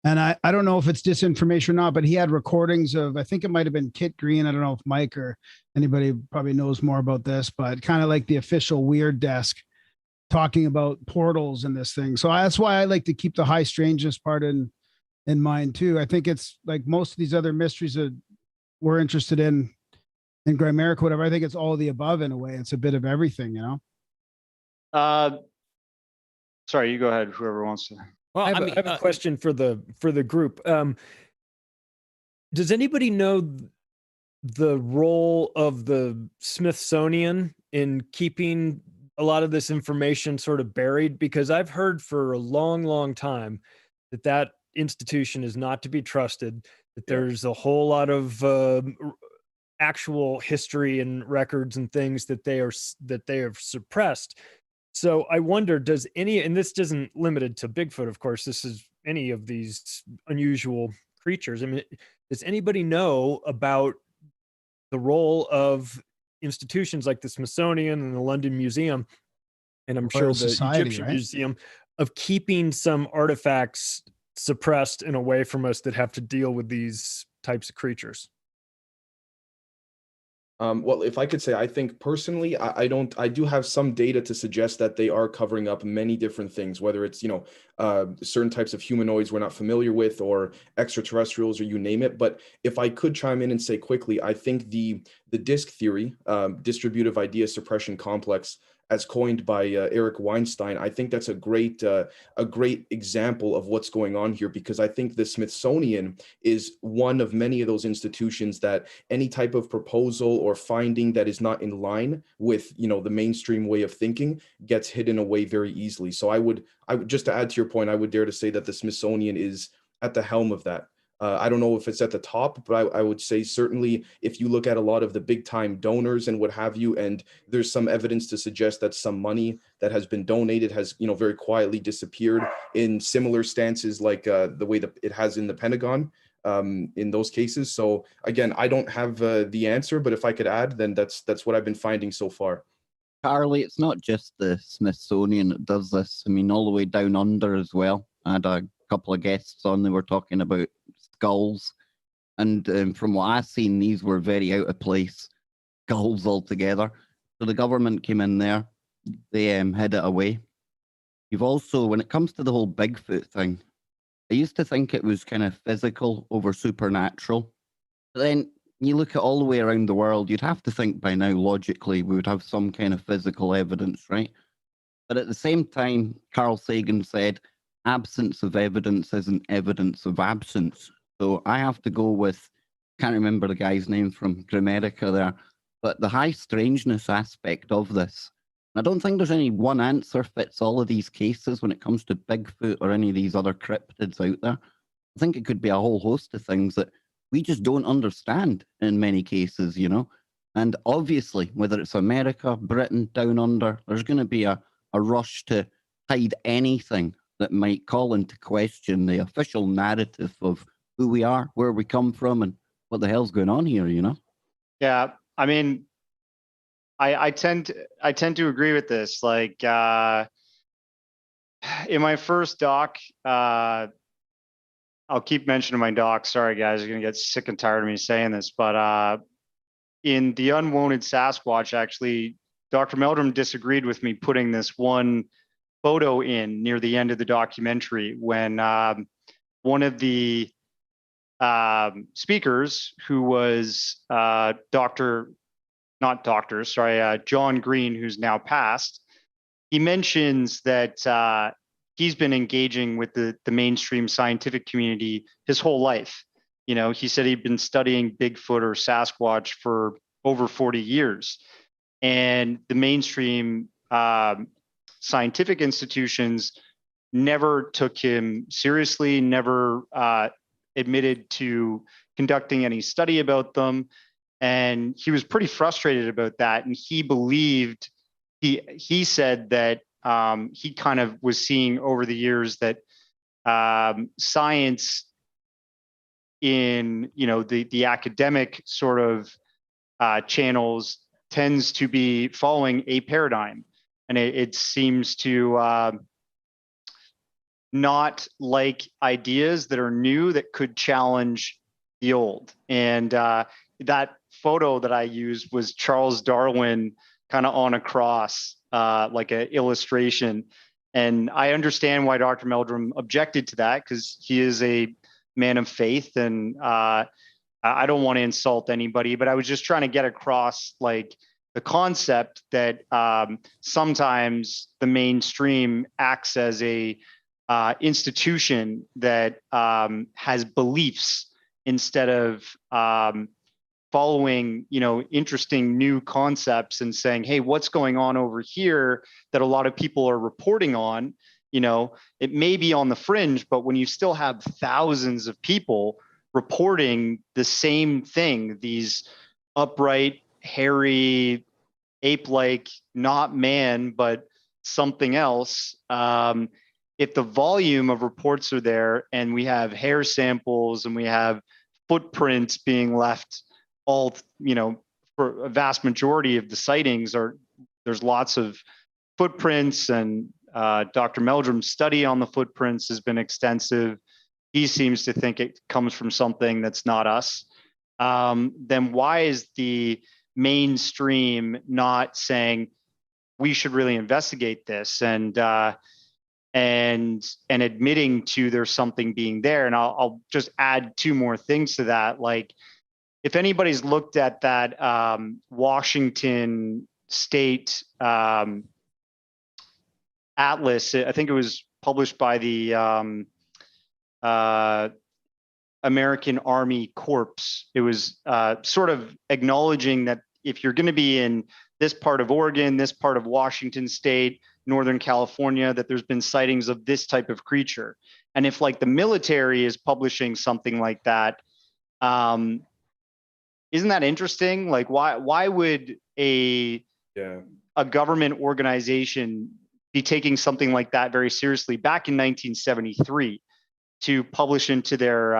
And I don't know if it's disinformation or not, but he had recordings of, I think it might have been Kit Green. I don't know if Mike or anybody probably knows more about this, but kind of like the official Weird Desk talking about portals and this thing. So that's why I like to keep the high strangeness part in mind too. I think it's like most of these other mysteries that we're interested in Grimerica, whatever. I think it's all of the above in a way. It's a bit of everything, you know? Sorry, you go ahead, whoever wants to. Well, I have a question for the group. Does anybody know the role of the Smithsonian in keeping a lot of this information sort of buried? Because I've heard for a long, long time that institution is not to be trusted, that there's a whole lot of actual history and records and things that they have suppressed. So I wonder, does any, and this isn't limited to Bigfoot, of course, this is any of these unusual creatures. I mean, does anybody know about the role of institutions like the Smithsonian and the London Museum, and I'm sure the Egyptian Museum, of keeping some artifacts suppressed and away from us that have to deal with these types of creatures? Well, if I could say, I think personally, I do have some data to suggest that they are covering up many different things, whether it's, certain types of humanoids we're not familiar with, or extraterrestrials, or you name it. But if I could chime in and say quickly, I think the disk theory, distributive idea suppression complex, as coined by Eric Weinstein, I think that's a great example of what's going on here, because I think the Smithsonian is one of many of those institutions that any type of proposal or finding that is not in line with, the mainstream way of thinking gets hidden away very easily. So I would just to add to your point, I would dare to say that the Smithsonian is at the helm of that. I don't know if it's at the top, but I would say certainly if you look at a lot of the big time donors and what have you, and there's some evidence to suggest that some money that has been donated has, very quietly disappeared in similar stances, like the way that it has in the Pentagon in those cases. So again, I don't have the answer, but if I could add, then that's what I've been finding so far. Carly, it's not just the Smithsonian that does this. I mean, all the way down under as well. I had a couple of guests on, they were talking about skulls, and from what I've seen, these were very out of place skulls altogether. So the government came in there, they hid it away. You've also, when it comes to the whole Bigfoot thing, I used to think it was kind of physical over supernatural. But then you look at all the way around the world, you'd have to think by now, logically, we would have some kind of physical evidence, right? But at the same time, Carl Sagan said, absence of evidence isn't evidence of absence. So I have to go with, can't remember the guy's name from Grimerica there, but the high strangeness aspect of this. I don't think there's any one answer fits all of these cases when it comes to Bigfoot or any of these other cryptids out there. I think it could be a whole host of things that we just don't understand in many cases, And obviously, whether it's America, Britain, down under, there's going to be a rush to hide anything that might call into question the official narrative of who we are, where we come from, and what the hell's going on here, Yeah, I mean, I tend to agree with this. Like in my first doc, I'll keep mentioning my doc. Sorry, guys, you're gonna get sick and tired of me saying this, but in the Unwanted Sasquatch, actually, Dr. Meldrum disagreed with me putting this one photo in near the end of the documentary when one of the speakers, who was John Green, who's now passed, he mentions that he's been engaging with the mainstream scientific community his whole life. He said he'd been studying Bigfoot or Sasquatch for over 40 years. And the mainstream scientific institutions never took him seriously, never admitted to conducting any study about them. And he was pretty frustrated about that. And he believed, he said that he kind of was seeing over the years that science in, the academic sort of channels tends to be following a paradigm. And it seems to not like ideas that are new that could challenge the old. And that photo that I used was Charles Darwin kind of on a cross, like an illustration. And I understand why Dr. Meldrum objected to that, because he is a man of faith, and I don't want to insult anybody, but I was just trying to get across like the concept that sometimes the mainstream acts as a institution that has beliefs instead of following, interesting new concepts and saying, hey, what's going on over here that a lot of people are reporting on? It may be on the fringe, but when you still have thousands of people reporting the same thing, these upright, hairy, ape-like, not man, but something else, if the volume of reports are there and we have hair samples and we have footprints being left all, for a vast majority of the sightings there's lots of footprints, and Dr. Meldrum's study on the footprints has been extensive. He seems to think it comes from something that's not us. Then why is the mainstream not saying we should really investigate this and admitting to there's something being there? And I'll just add two more things to that. Like, if anybody's looked at that Washington State atlas, I think it was published by the American Army Corps. It was sort of acknowledging that if you're going to be in this part of Oregon, this part of Washington State, Northern California, that there's been sightings of this type of creature. And if like the military is publishing something like that, isn't that interesting? Like, why would a government organization be taking something like that very seriously back in 1973 to publish into their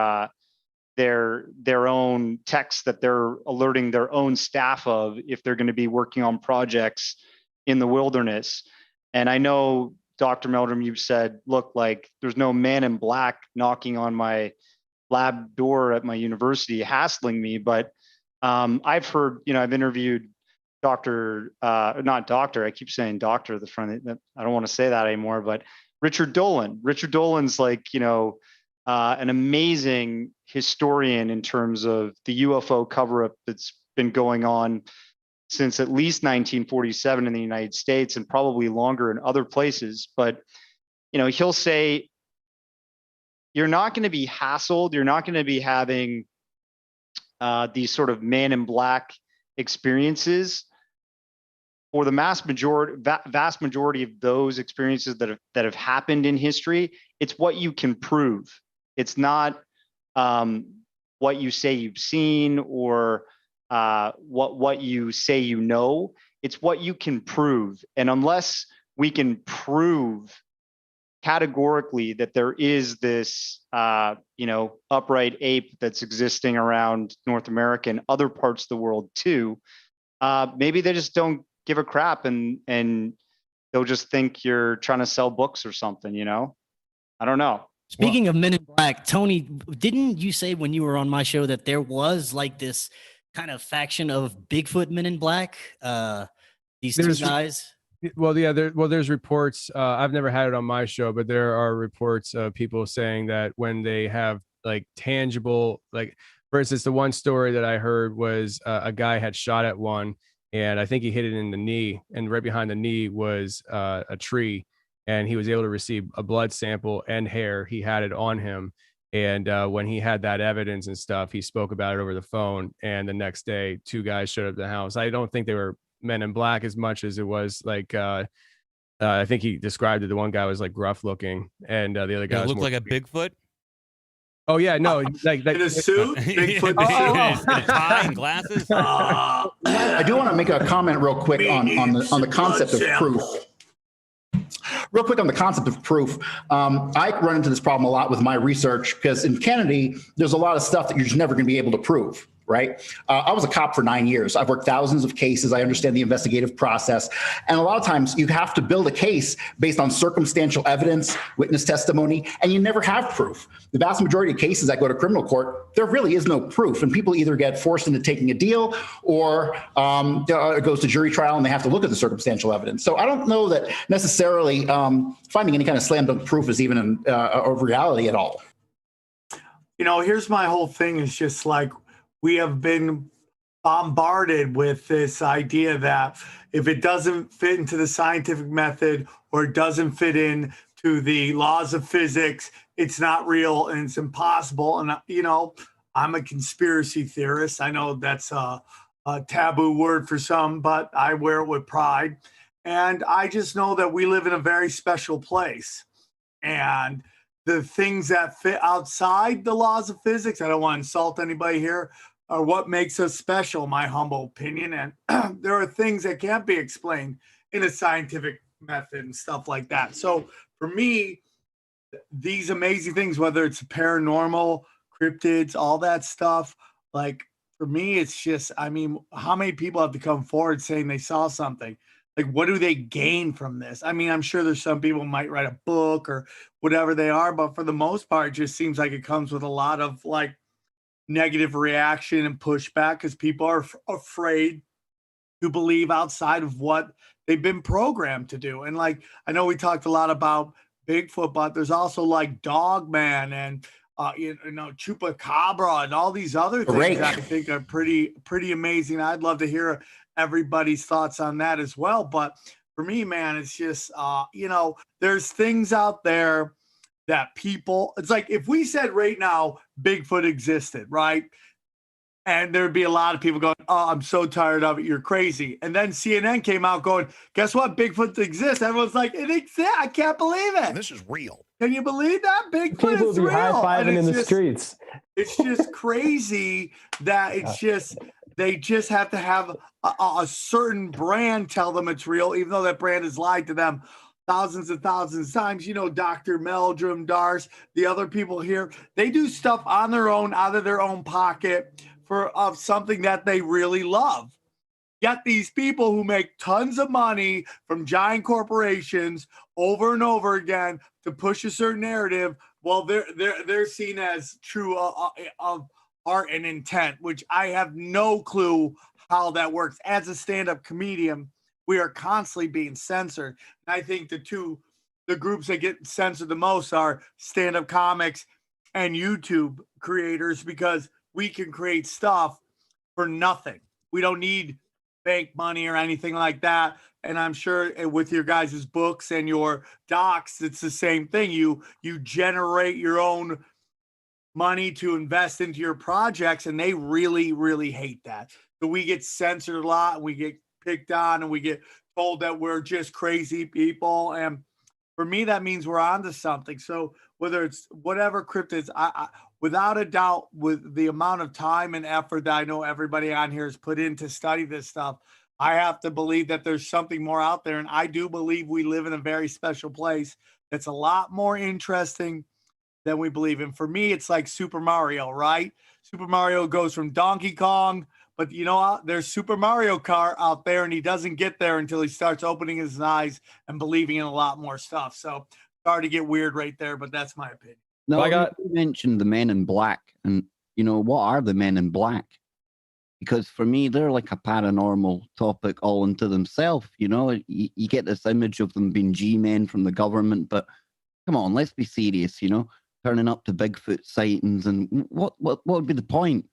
own text that they're alerting their own staff of if they're going to be working on projects in the wilderness? And I know, Dr. Meldrum, you've said, look, like, there's no man in black knocking on my lab door at my university hassling me, but I've heard, I've interviewed not doctor, I keep saying doctor at the front. I don't want to say that anymore, but Richard Dolan. Richard Dolan's like, an amazing historian in terms of the UFO cover-up that's been going on since at least 1947 in the United States and probably longer in other places. But, he'll say, you're not going to be hassled. You're not going to be having these sort of man in black experiences. For the vast majority of those experiences that have happened in history, it's what you can prove. It's not what you say you've seen or what you say you know. It's what you can prove. And unless we can prove categorically that there is this upright ape that's existing around North America and other parts of the world too, maybe they just don't give a crap and they'll just think you're trying to sell books or something, I don't know. Speaking of Men in Black, Tony, didn't you say when you were on my show that there was like this kind of faction of Bigfoot Men in Black? These two guys? Well, yeah, there's reports. I've never had it on my show, but there are reports of people saying that when they have like tangible, like, for instance, the one story that I heard was a guy had shot at one, and I think he hit it in the knee, and right behind the knee was a tree, and he was able to receive a blood sample and hair. He had it on him. And when he had that evidence and stuff, he spoke about it over the phone. And the next day, two guys showed up at the house. I don't think they were Men in Black as much as it was like, I think he described it. The one guy was like gruff looking, and the other guy looked like a Bigfoot. Oh yeah, no, like in a suit, Bigfoot tie and glasses. I do want to make a comment real quick on the concept of proof. Real quick on the concept of proof. I run into this problem a lot with my research because in Kennedy, there's a lot of stuff that you're just never going to be able to prove, right? I was a cop for 9 years. I've worked thousands of cases. I understand the investigative process. And a lot of times you have to build a case based on circumstantial evidence, witness testimony, and you never have proof. The vast majority of cases that go to criminal court, there really is no proof. And people either get forced into taking a deal or it goes to jury trial and they have to look at the circumstantial evidence. So I don't know that necessarily finding any kind of slam dunk proof is even a reality at all. You know, here's my whole thing is just like, we have been bombarded with this idea that if it doesn't fit into the scientific method or it doesn't fit in to the laws of physics, it's not real and it's impossible. And, you know, I'm a conspiracy theorist. I know that's a taboo word for some, but I wear it with pride. And I just know that we live in a very special place. And the things that fit outside the laws of physics, I don't want to insult anybody here, are what makes us special, my humble opinion. And there are things that can't be explained in a scientific method and stuff like that. So for me, these amazing things, whether it's paranormal, cryptids, all that stuff, like for me, it's just, I mean, how many people have to come forward saying they saw something? Like, what do they gain from this? I mean, I'm sure there's some people who might write a book or whatever they are, but for the most part, it just seems like it comes with a lot of like negative reaction and pushback because people are afraid to believe outside of what they've been programmed to do. And like, I know we talked a lot about Bigfoot, but there's also like Dogman and you know, Chupacabra and all these other things that I think are pretty amazing. I'd love to hear everybody's thoughts on that as well. But for me, man, it's just you know, there's things out there that people, it's like if we said right now Bigfoot existed, right? And there'd be a lot of people going, oh, I'm so tired of it. You're crazy. And then CNN came out going, guess what? Bigfoot exists. Everyone's like, it exists. I can't believe it. This is real. Can you believe that? Bigfoot People is be real. high-fiving in the streets. It's just crazy that it's just, they just have to have a certain brand tell them it's real, even though that brand has lied to them thousands and thousands of times. You know, Dr. Meldrum, Darce, the other people here, they do stuff on their own, out of their own pocket of something that they really love. Yet these people who make tons of money from giant corporations over and over again to push a certain narrative, well, they're seen as true of art and intent, which I have no clue how that works. As a stand-up comedian, we are constantly being censored. And I think the groups that get censored the most are stand-up comics and YouTube creators, because we can create stuff for nothing. We don't need bank money or anything like that. And I'm sure with your guys' books and your docs, it's the same thing. You generate your own money to invest into your projects, and they really, really hate that. So we get censored a lot, and we get picked on, and we get told that we're just crazy people. And for me, that means we're onto something. So whether it's whatever cryptids, I without a doubt, with the amount of time and effort that I know everybody on here has put in to study this stuff, I have to believe that there's something more out there. And I do believe we live in a very special place that's a lot more interesting than we believe. And for me, it's like Super Mario, right? Super Mario goes from Donkey Kong, but you know, there's Super Mario Kart out there, and he doesn't get there until he starts opening his eyes and believing in a lot more stuff. So sorry to get weird right there, but that's my opinion. No, you mentioned the Men in Black, and you know, what are the Men in Black? Because for me, they're like a paranormal topic all into themselves. You know, you get this image of them being G-men from the government, but come on, let's be serious. You know, turning up to Bigfoot sightings, and what would be the point?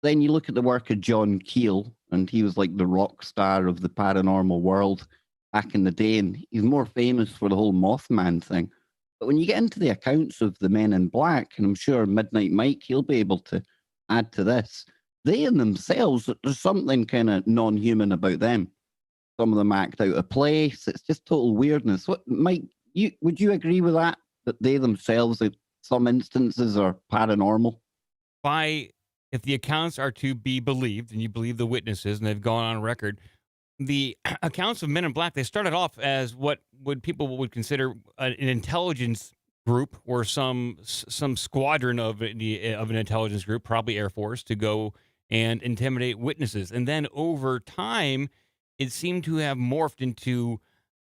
Then you look at the work of John Keel, and he was like the rock star of the paranormal world back in the day, and he's more famous for the whole Mothman thing. But when you get into the accounts of the Men in Black, and I'm sure Midnight Mike, he'll be able to add to this, they in themselves, there's something kind of non-human about them. Some of them act out of place. It's just total weirdness. What, Mike, would you agree with that? That they themselves, in some instances, are paranormal? If the accounts are to be believed, and you believe the witnesses, and they've gone on record, the accounts of Men in Black, they started off as what people would consider an intelligence group, or some squadron of an intelligence group, probably Air Force, to go and intimidate witnesses. And then over time, it seemed to have morphed into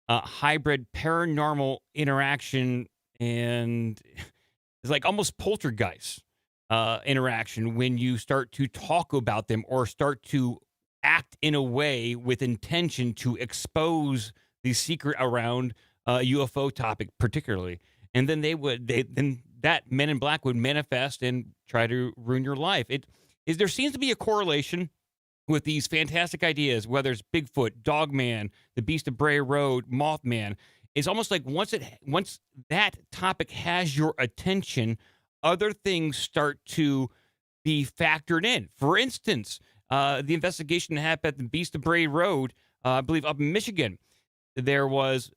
a hybrid paranormal interaction, and it's like almost poltergeist interaction when you start to talk about them or start to act in a way with intention to expose the secret around UFO topic particularly. And then then that Men in Black would manifest and try to ruin your life. There seems to be a correlation with these fantastic ideas, whether it's Bigfoot, Dogman, the Beast of Bray Road, Mothman. It's almost like once that topic has your attention, other things start to be factored in. For instance, the investigation that happened at the Beast of Bray Road, I believe up in Michigan, there was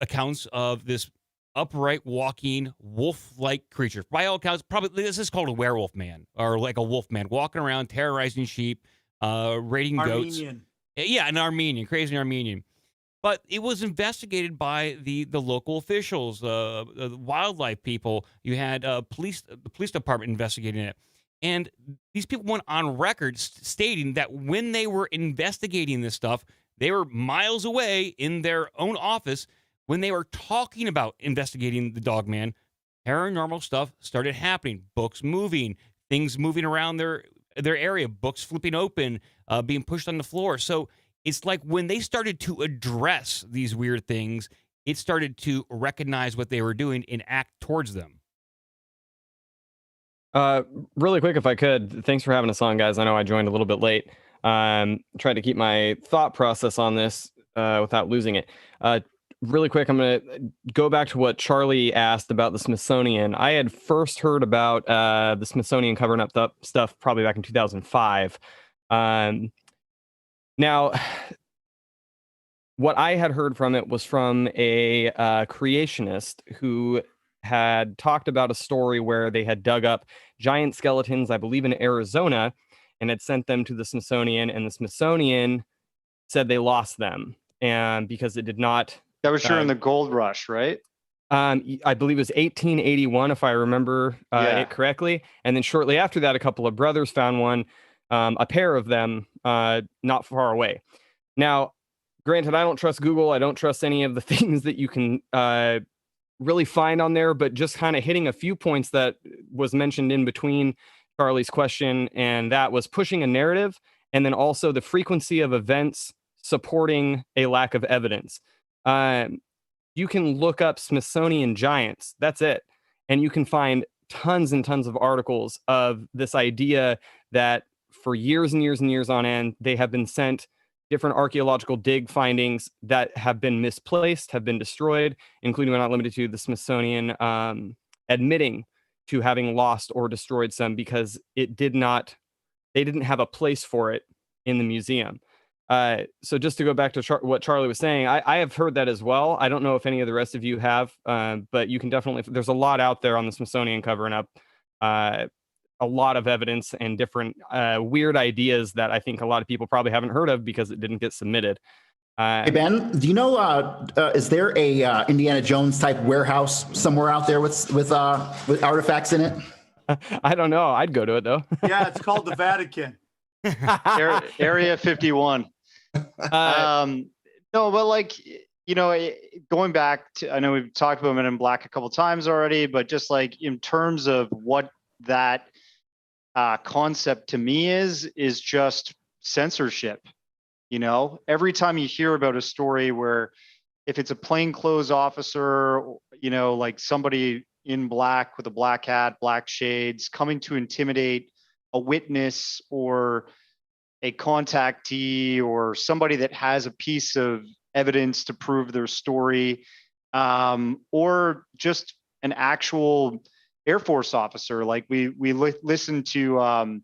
accounts of this upright walking wolf-like creature. By all accounts, probably this is called a werewolf man or like a wolf man walking around terrorizing sheep, raiding goats. Yeah, an Armenian, crazy Armenian. But it was investigated by the local officials, the wildlife people. You had the police department investigating it. And these people went on record stating that when they were investigating this stuff, they were miles away in their own office. When they were talking about investigating the Dogman, paranormal stuff started happening. Books moving, things moving around their area, books flipping open, being pushed on the floor. So it's like when they started to address these weird things, it started to recognize what they were doing and act towards them. Really quick, if I could, thanks for having us on, guys. I know I joined a little bit late. Tried to keep my thought process on this without losing it. Really quick, I'm going to go back to what Charlie asked about the Smithsonian. I had first heard about the Smithsonian covering up stuff probably back in 2005. Now, what I had heard from it was from a creationist who had talked about a story where they had dug up giant skeletons, I believe in Arizona, and had sent them to the Smithsonian, and the Smithsonian said they lost them, and because it did not. That was during the gold rush, right? I believe it was 1881, if I remember it correctly. And then shortly after that, a couple of brothers found one, a pair of them, not far away. Now, granted, I don't trust Google. I don't trust any of the things that you can really find on there, but just kind of hitting a few points that was mentioned in between Charlie's question, and that was pushing a narrative, and then also the frequency of events supporting a lack of evidence. You can look up Smithsonian giants. That's it. And you can find tons and tons of articles of this idea that for years and years and years on end, they have been sent different archaeological dig findings that have been misplaced, have been destroyed, including but not limited to the Smithsonian admitting to having lost or destroyed some because they didn't have a place for it in the museum. So just to go back to what Charlie was saying, I have heard that as well. I don't know if any of the rest of you have, but you can definitely, there's a lot out there on the Smithsonian covering up a lot of evidence and different weird ideas that I think a lot of people probably haven't heard of because it didn't get submitted. Hey Ben, do you know, is there a Indiana Jones type warehouse somewhere out there with artifacts in it? I don't know. I'd go to it though. Yeah, it's called the Vatican. Area 51. No, but like, you know, going back to, I know we've talked about Men in Black a couple times already, but just like in terms of what that concept to me is just censorship. You know, every time you hear about a story where if it's a plainclothes officer, you know, like somebody in black with a black hat, black shades coming to intimidate a witness or a contactee or somebody that has a piece of evidence to prove their story, or just an actual Air Force officer. Like we listened to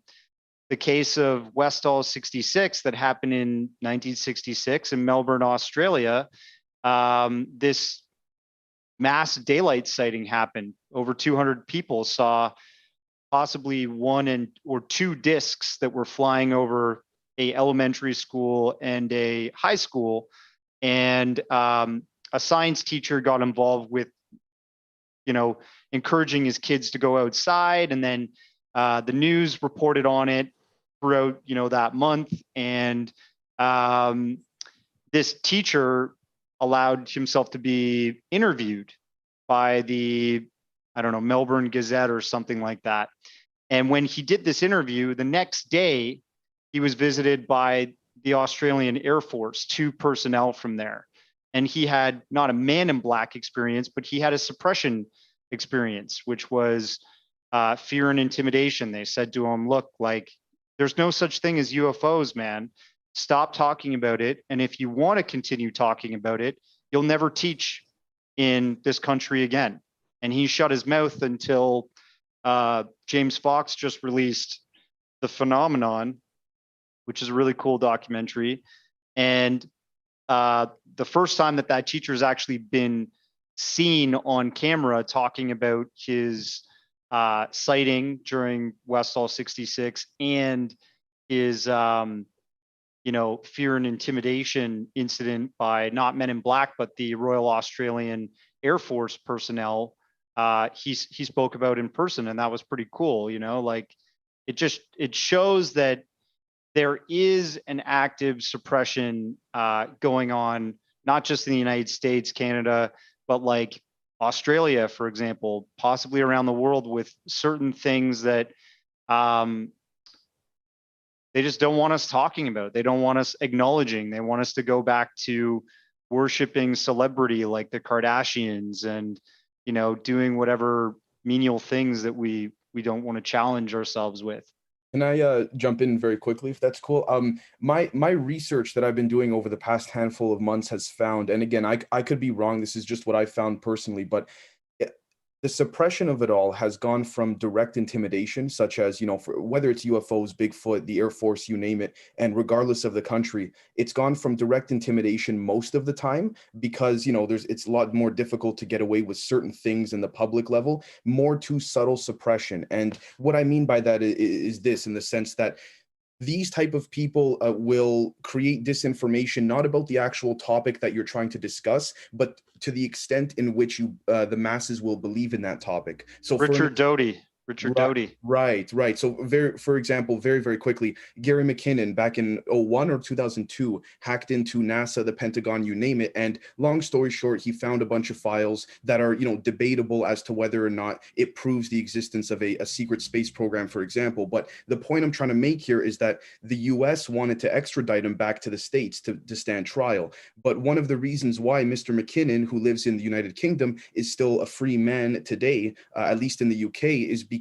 the case of Westall 66 that happened in 1966 in Melbourne, Australia. This mass daylight sighting happened. Over 200 people saw possibly one or two discs that were flying over a elementary school and a high school. And a science teacher got involved with, you know, encouraging his kids to go outside. And then the news reported on it. throughout, that month. And this teacher allowed himself to be interviewed by the, I don't know, Melbourne Gazette or something like that. And when he did this interview, the next day, he was visited by the Australian Air Force, 2 personnel from there. And he had not a man in black experience, but he had a suppression experience, which was fear and intimidation. They said to him, look, like, there's no such thing as UFOs, man. Stop talking about it. And if you want to continue talking about it, you'll never teach in this country again. And he shut his mouth until James Fox just released The Phenomenon, which is a really cool documentary. And the first time that teacher's actually been seen on camera talking about his sighting during Westall 66 and his, fear and intimidation incident by not Men in Black, but the Royal Australian Air Force personnel, he spoke about in person, and that was pretty cool. Like it shows that there is an active suppression going on, not just in the United States, Canada, but like Australia, for example, possibly around the world, with certain things that they just don't want us talking about. They don't want us acknowledging. They want us to go back to worshiping celebrity like the Kardashians and, doing whatever menial things that we don't want to challenge ourselves with. Can I jump in very quickly, if that's cool? My research that I've been doing over the past handful of months has found, and again, I could be wrong, this is just what I found personally, but the suppression of it all has gone from direct intimidation, such as, for whether it's UFOs, Bigfoot, the Air Force, you name it, and regardless of the country, it's gone from direct intimidation most of the time because, it's a lot more difficult to get away with certain things in the public level, more to subtle suppression. And what I mean by that is this, in the sense that these type of people will create disinformation, not about the actual topic that you're trying to discuss, but to the extent in which the masses will believe in that topic. So Richard Doty. Right. So for example, very, very quickly, Gary McKinnon back in 2001 or 2002 hacked into NASA, the Pentagon, you name it. And long story short, he found a bunch of files that are, debatable as to whether or not it proves the existence of a secret space program, for example. But the point I'm trying to make here is that the US wanted to extradite him back to the States to stand trial. But one of the reasons why Mr. McKinnon, who lives in the United Kingdom, is still a free man today, at least in the UK, is because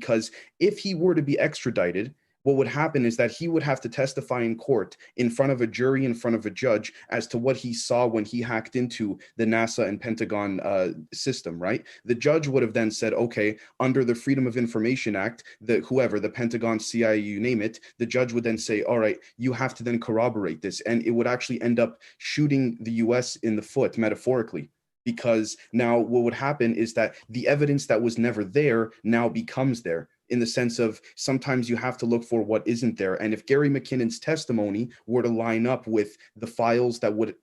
if he were to be extradited, what would happen is that he would have to testify in court in front of a jury, in front of a judge, as to what he saw when he hacked into the NASA and Pentagon system, right? The judge would have then said, okay, under the Freedom of Information Act, the Pentagon, CIA, you name it, the judge would then say, all right, you have to then corroborate this. And it would actually end up shooting the US in the foot, metaphorically. Because now what would happen is that the evidence that was never there now becomes there, in the sense of sometimes you have to look for what isn't there. And if Gary McKinnon's testimony were to line up with the files that would,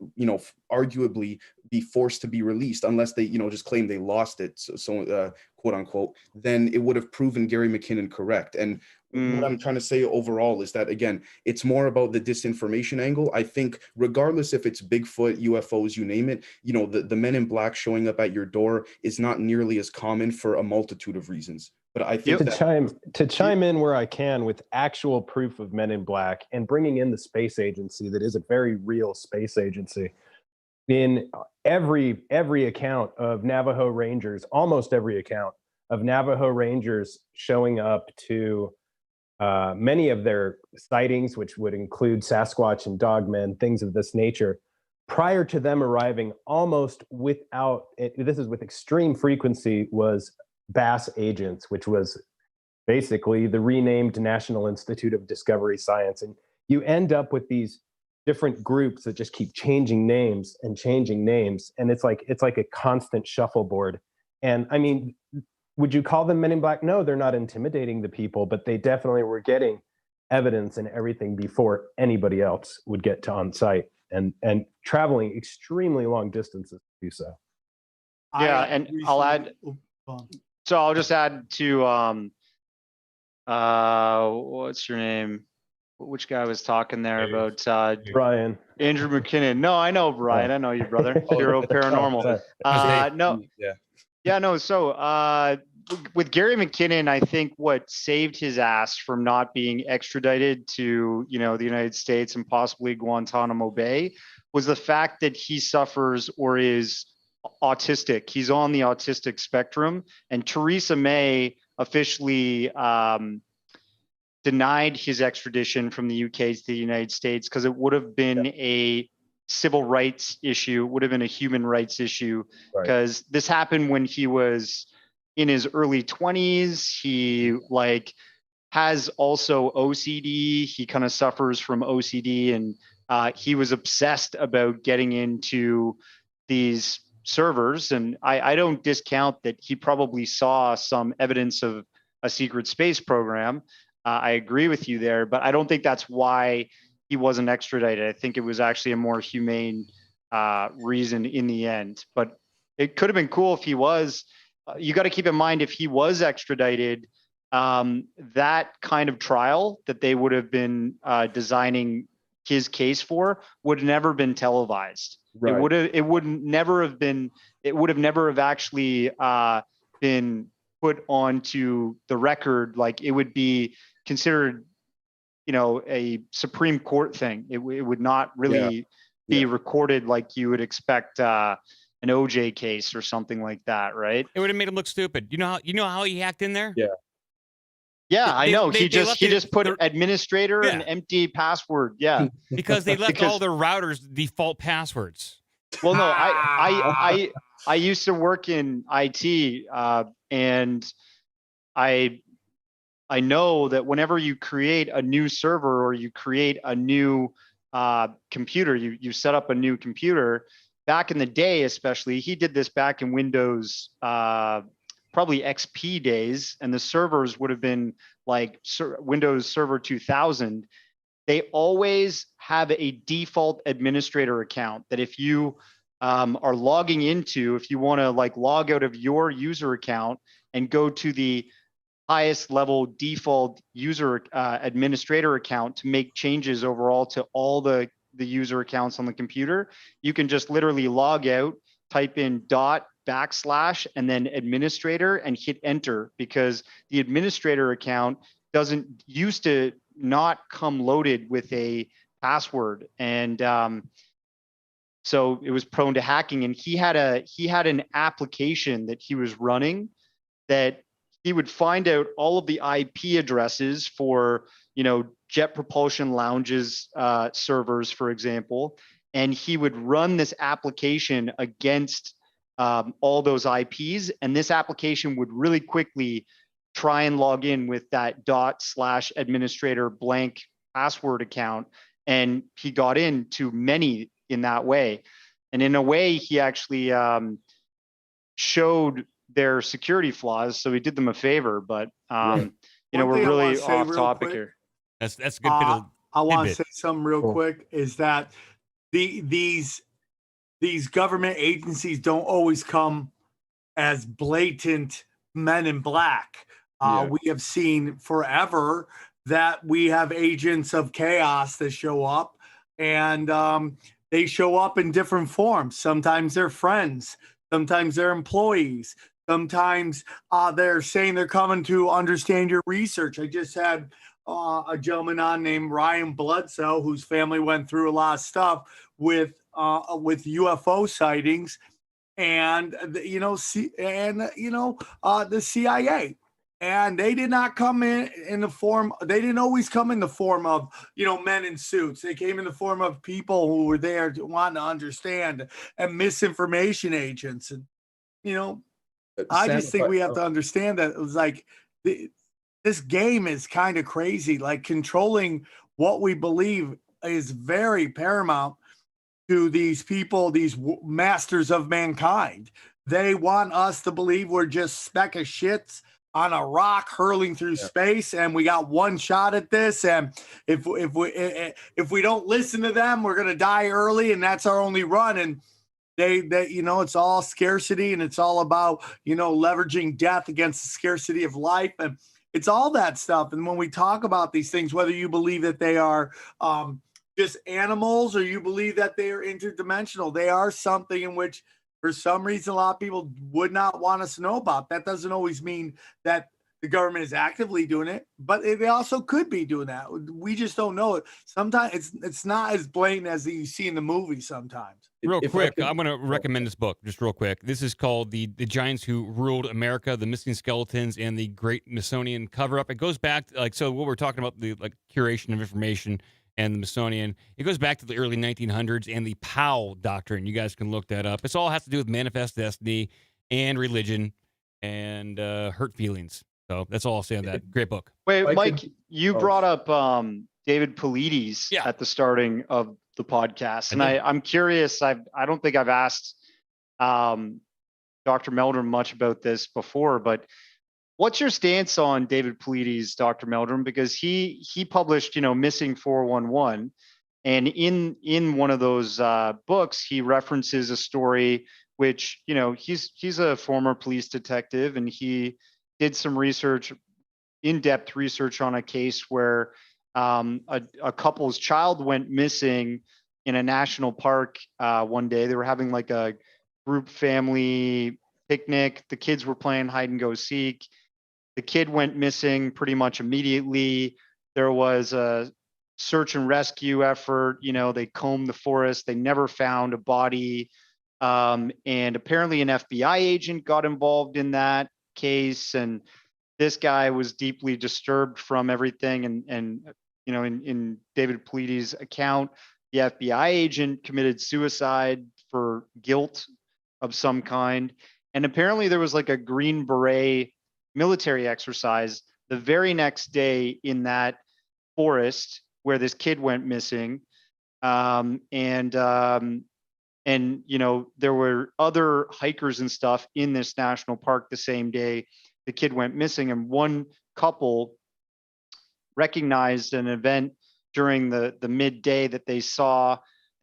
arguably be forced to be released, unless they, just claim they lost it, so quote unquote, then it would have proven Gary McKinnon correct. And what I'm trying to say overall is that, again, it's more about the disinformation angle. I think regardless if it's Bigfoot, UFOs, you name it, the Men in Black showing up at your door is not nearly as common for a multitude of reasons. But I think to chime in where I can with actual proof of Men in Black and bringing in the space agency that is a very real space agency. In every account of Navajo Rangers, almost every account of Navajo Rangers showing up to many of their sightings, which would include Sasquatch and Dogmen, things of this nature, prior to them arriving, almost without, this is with extreme frequency, was BASS agents, which was basically the renamed National Institute of Discovery Science. And you end up with these different groups that just keep changing names. And it's like a constant shuffleboard. And I mean, would you call them Men in Black? No, they're not intimidating the people, but they definitely were getting evidence and everything before anybody else would get to on site and traveling extremely long distances to do so. Yeah, and I'll add. So I'll just add to what's your name? which guy was talking there about Brian. Andrew McKinnon. No, I know Brian. I know you, brother. Hero Paranormal. No. Yeah, no. So with Gary McKinnon, I think what saved his ass from not being extradited to, the United States and possibly Guantanamo Bay was the fact that he suffers or is autistic. He's on the autistic spectrum, and Theresa May officially denied his extradition from the UK to the United States because it would have been a civil rights issue, would have been a human rights issue, because this happened when he was in his early 20s. He has also OCD. He kind of suffers from OCD, and he was obsessed about getting into these servers. And I don't discount that he probably saw some evidence of a secret space program. I agree with you there, but I don't think that's why he wasn't extradited. I think it was actually a more humane reason in the end. But it could have been cool if he was. You got to keep in mind, if he was extradited, that kind of trial that they would have been designing his case for would have never been televised. Right. It would never have actually been put onto the record. Like, it would be considered, a Supreme Court thing. It would not really be recorded like you would expect an OJ case or something like that, right? It would have made him look stupid. You know how he hacked in there? Yeah, I know. He just put administrator and empty password. Yeah, because they left all their routers default passwords. Well, no, I used to work in IT, and I know that whenever you create a new server or you create a new computer, you set up a new computer. Back in the day, especially, he did this back in Windows, probably XP days, and the servers would have been like Windows Server 2000. They always have a default administrator account that if you are logging into, if you want to log out of your user account and go to the highest level default user administrator account to make changes overall to all the user accounts on the computer, you can just literally log out, type in / and then administrator and hit enter, because the administrator account used to not come loaded with a password. And so it was prone to hacking. And he had an application that he was running that he would find out all of the IP addresses for, Jet Propulsion Lounge's servers, for example, and he would run this application against all those IPs, and this application would really quickly try and log in with that / administrator blank password account, and he got into many in that way. And in a way, he actually showed their security flaws, so he did them a favor. But we're really off topic here. That's a good bit of I want to say something real quick, is that these government agencies don't always come as blatant men in black. We have seen forever that we have agents of chaos that show up, and they show up in different forms. Sometimes they're friends, sometimes they're employees, sometimes they're saying they're coming to understand your research. I just had a gentleman on named Ryan Bledsoe, whose family went through a lot of stuff with UFO sightings, and the CIA, and they did not come in the form. They didn't always come in the form of men in suits. They came in the form of people who were there to want to understand, and misinformation agents. And I just think we have to understand that it was this game is kind of crazy. Like, controlling what we believe is very paramount to these people, these masters of mankind. They want us to believe we're just speck of shits on a rock hurling through space, and we got one shot at this. And if we don't listen to them, we're gonna die early, and that's our only run. And they it's all scarcity, and it's all about leveraging death against the scarcity of life. And It's all that stuff. And when we talk about these things, whether you believe that they are just animals or you believe that they are interdimensional, they are something in which for some reason a lot of people would not want us to know about. That doesn't always mean that the government is actively doing it, but they also could be doing that. We just don't know it. Sometimes it's not as blatant as you see in the movie sometimes. Real quick, I'm going to recommend this book just real quick. This is called the Giants Who Ruled America, The Missing Skeletons and the Great Smithsonian Cover-Up. It goes back to, so what we're talking about, the curation of information and the Smithsonian, it goes back to the early 1900s and the Powell Doctrine. You guys can look that up. It's all has to do with manifest destiny and religion and hurt feelings. So that's all I'll say on that. Great book. Wait, Mike, you brought up David Peliti's at the starting of the podcast, and I'm curious. I don't think I've asked Dr. Meldrum much about this before, but what's your stance on David Peliti's, Dr. Meldrum? Because he published, Missing 411, and in one of those books, he references a story which, he's a former police detective, and he did some research, in-depth research on a case where a couple's child went missing in a national park one day. They were having like a group family picnic. The kids were playing hide and go seek. The kid went missing pretty much immediately. There was a search and rescue effort. They combed the forest. They never found a body. And apparently an FBI agent got involved in that case, and this guy was deeply disturbed from everything. And in David Peliti's account, the FBI agent committed suicide for guilt of some kind. And apparently there was like a Green Beret military exercise the very next day in that forest where this kid went missing. And there were other hikers and stuff in this national park the same day the kid went missing. And one couple recognized an event during the midday that they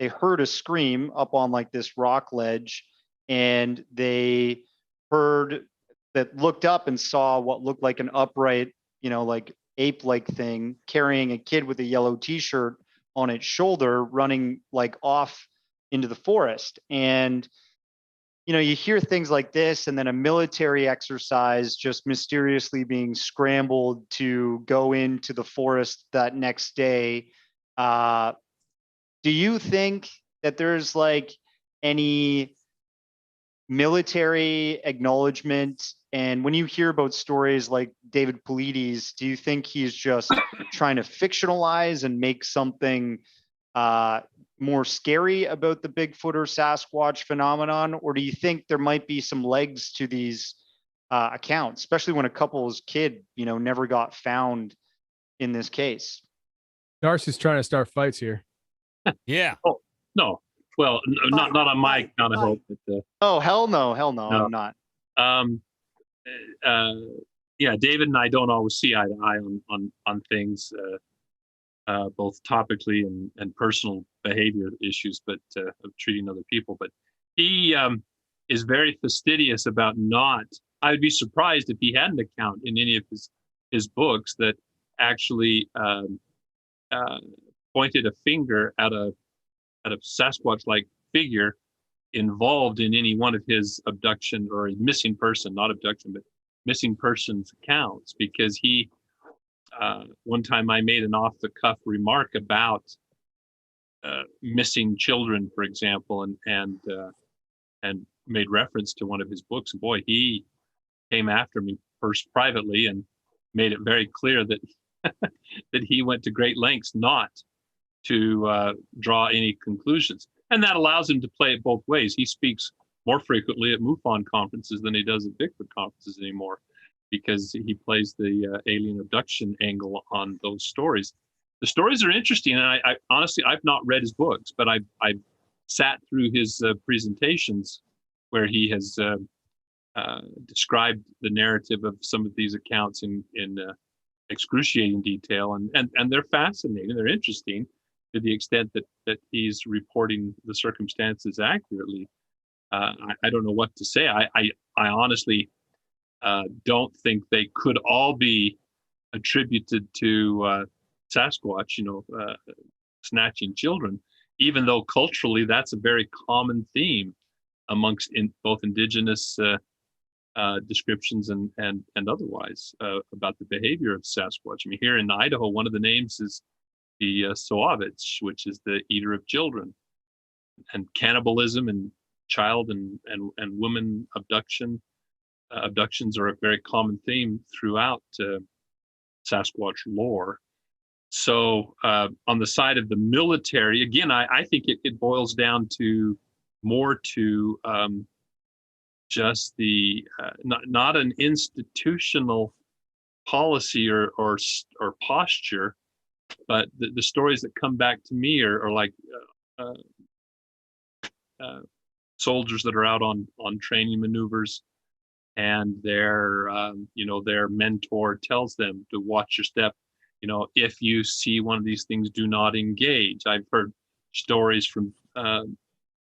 heard a scream up on like this rock ledge, and they looked up and saw what looked like an upright, like ape-like thing carrying a kid with a yellow t-shirt on its shoulder running like off into the forest. And you hear things like this, and then a military exercise just mysteriously being scrambled to go into the forest that next day. Do you think that there's like any military acknowledgement? And when you hear about stories like David Peliti's, do you think he's just trying to fictionalize and make something more scary about the Bigfoot or Sasquatch phenomenon? Or do you think there might be some legs to these accounts, especially when a couple's kid, never got found in this case? Darcy's trying to start fights here. Yeah. Oh, no. Well, not on my account, I hope. But, oh, hell no. I'm not. Yeah, David and I don't always see eye to eye on things, both topically and personal behavior issues, but of treating other people. But he is very fastidious about not. I would be surprised if he had an account in any of his books that actually pointed a finger at a Sasquatch-like figure involved in any one of his abduction or missing person, not abduction, but missing persons accounts. Because he, one time I made an off-the-cuff remark about missing children, for example, and made reference to one of his books. Boy, he came after me first privately and made it very clear that that he went to great lengths not to draw any conclusions. And that allows him to play it both ways. He speaks more frequently at MUFON conferences than he does at Bigfoot conferences anymore, because he plays the alien abduction angle on those stories. The stories are interesting, and I honestly, I've not read his books, but I've sat through his presentations where he has described the narrative of some of these accounts in excruciating detail, and they're fascinating. They're interesting to the extent that he's reporting the circumstances accurately. I don't know what to say. I honestly don't think they could all be attributed to Sasquatch, snatching children, even though culturally that's a very common theme amongst both indigenous descriptions and otherwise about the behavior of Sasquatch. I mean, here in Idaho, one of the names is the Soavich, which is the eater of children, and cannibalism and child and woman abductions are a very common theme throughout Sasquatch lore. So on the side of the military, again, I think it boils down to more to just the not an institutional policy or posture, but the stories that come back to me are like soldiers that are out on training maneuvers, and their mentor tells them to watch your step. If you see one of these things, do not engage. I've heard stories from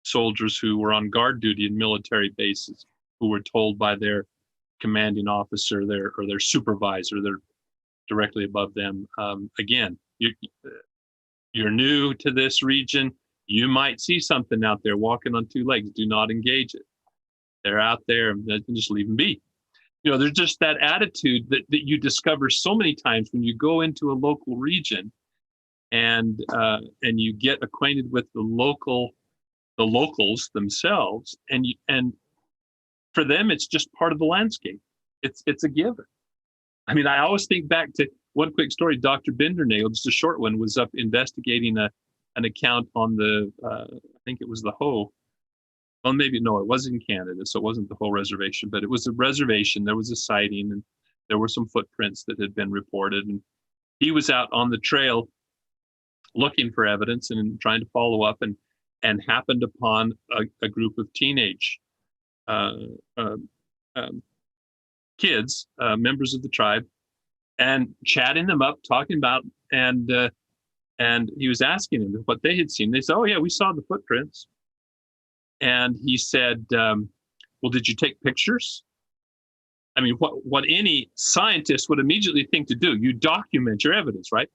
soldiers who were on guard duty in military bases who were told by their commanding officer, their supervisor, they're directly above them. Again, you're new to this region. You might see something out there walking on two legs. Do not engage it. They're out there, and just leave them be. There's just that attitude that you discover so many times when you go into a local region and you get acquainted with the locals themselves, and for them it's just part of the landscape. It's a given. I mean, I always think back to one quick story. Dr. Bindernail, just a short one, was up investigating an account on the I think it was the Hoh. Well, maybe no, it was in Canada, so it wasn't the whole reservation, but it was a reservation. There was a sighting, and there were some footprints that had been reported, and he was out on the trail looking for evidence and trying to follow up, and happened upon a group of teenage kids, members of the tribe, and chatting them up, talking about, and he was asking them what they had seen. They said, "Oh yeah, we saw the footprints." And he said, "Well, did you take pictures?" I mean, what any scientist would immediately think to do, you document your evidence, right?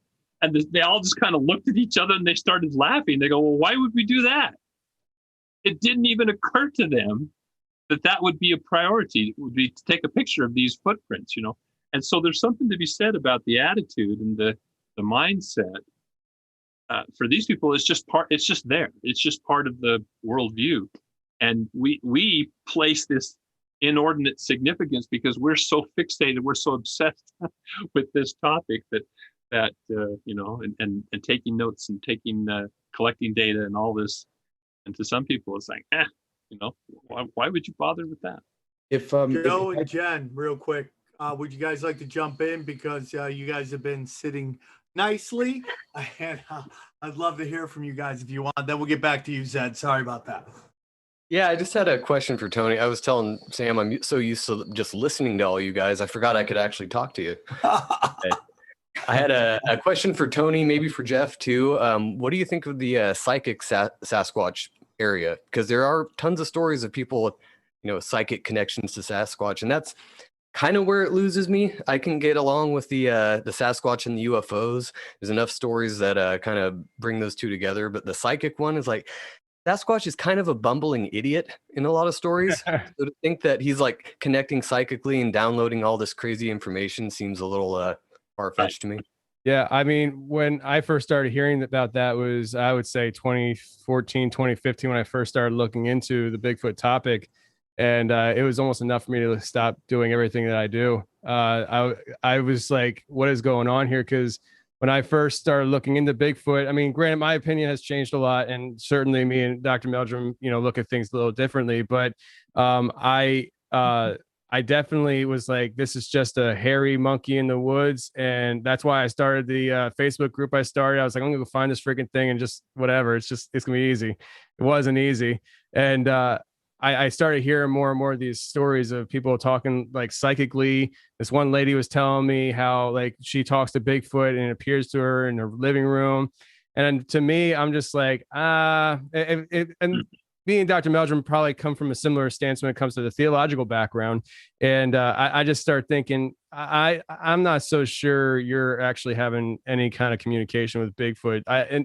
And they all just kind of looked at each other and they started laughing. They go, "Well, why would we do that?" It didn't even occur to them that would be a priority, would be to take a picture of these footprints, And so there's something to be said about the attitude and the mindset. For these people, it's just there. It's just part of the worldview. And we place this inordinate significance because we're so fixated, we're so obsessed with this topic that and taking notes and collecting data and all this. And to some people, it's like, why would you bother with that? Joe and Jen, real quick, would you guys like to jump in, because you guys have been sitting nicely, and I'd love to hear from you guys if you want. Then we'll get back to you, Zed. Sorry about that. Yeah, I just had a question for Tony. I was telling Sam I'm so used to just listening to all you guys, I forgot I could actually talk to you. I had a question for Tony, maybe for Jeff too. What do you think of the psychic Sasquatch area? Because there are tons of stories of people with, psychic connections to Sasquatch, and that's kind of where it loses me. I can get along with the Sasquatch and the UFOs. There's enough stories that kind of bring those two together, but the psychic one is like, Sasquatch is kind of a bumbling idiot in a lot of stories. So to think that he's like connecting psychically and downloading all this crazy information seems a little far-fetched to me. Yeah, I mean, when I first started hearing about that was, I would say 2014, 2015, when I first started looking into the Bigfoot topic. And it was almost enough for me to stop doing everything that I do. I was like, what is going on here? Because when I first started looking into Bigfoot, I mean, granted, my opinion has changed a lot. And certainly me and Dr. Meldrum, look at things a little differently. But I definitely was like, this is just a hairy monkey in the woods. And that's why I started the Facebook group I started. I was like, I'm going to go find this freaking thing and just whatever. It's going to be easy. It wasn't easy. And I started hearing more and more of these stories of people talking like psychically. This one lady was telling me how like she talks to Bigfoot and it appears to her in her living room. And to me, I'm just like, and me and Dr. Meldrum probably come from a similar stance when it comes to the theological background. And I just start thinking, I'm not so sure you're actually having any kind of communication with Bigfoot.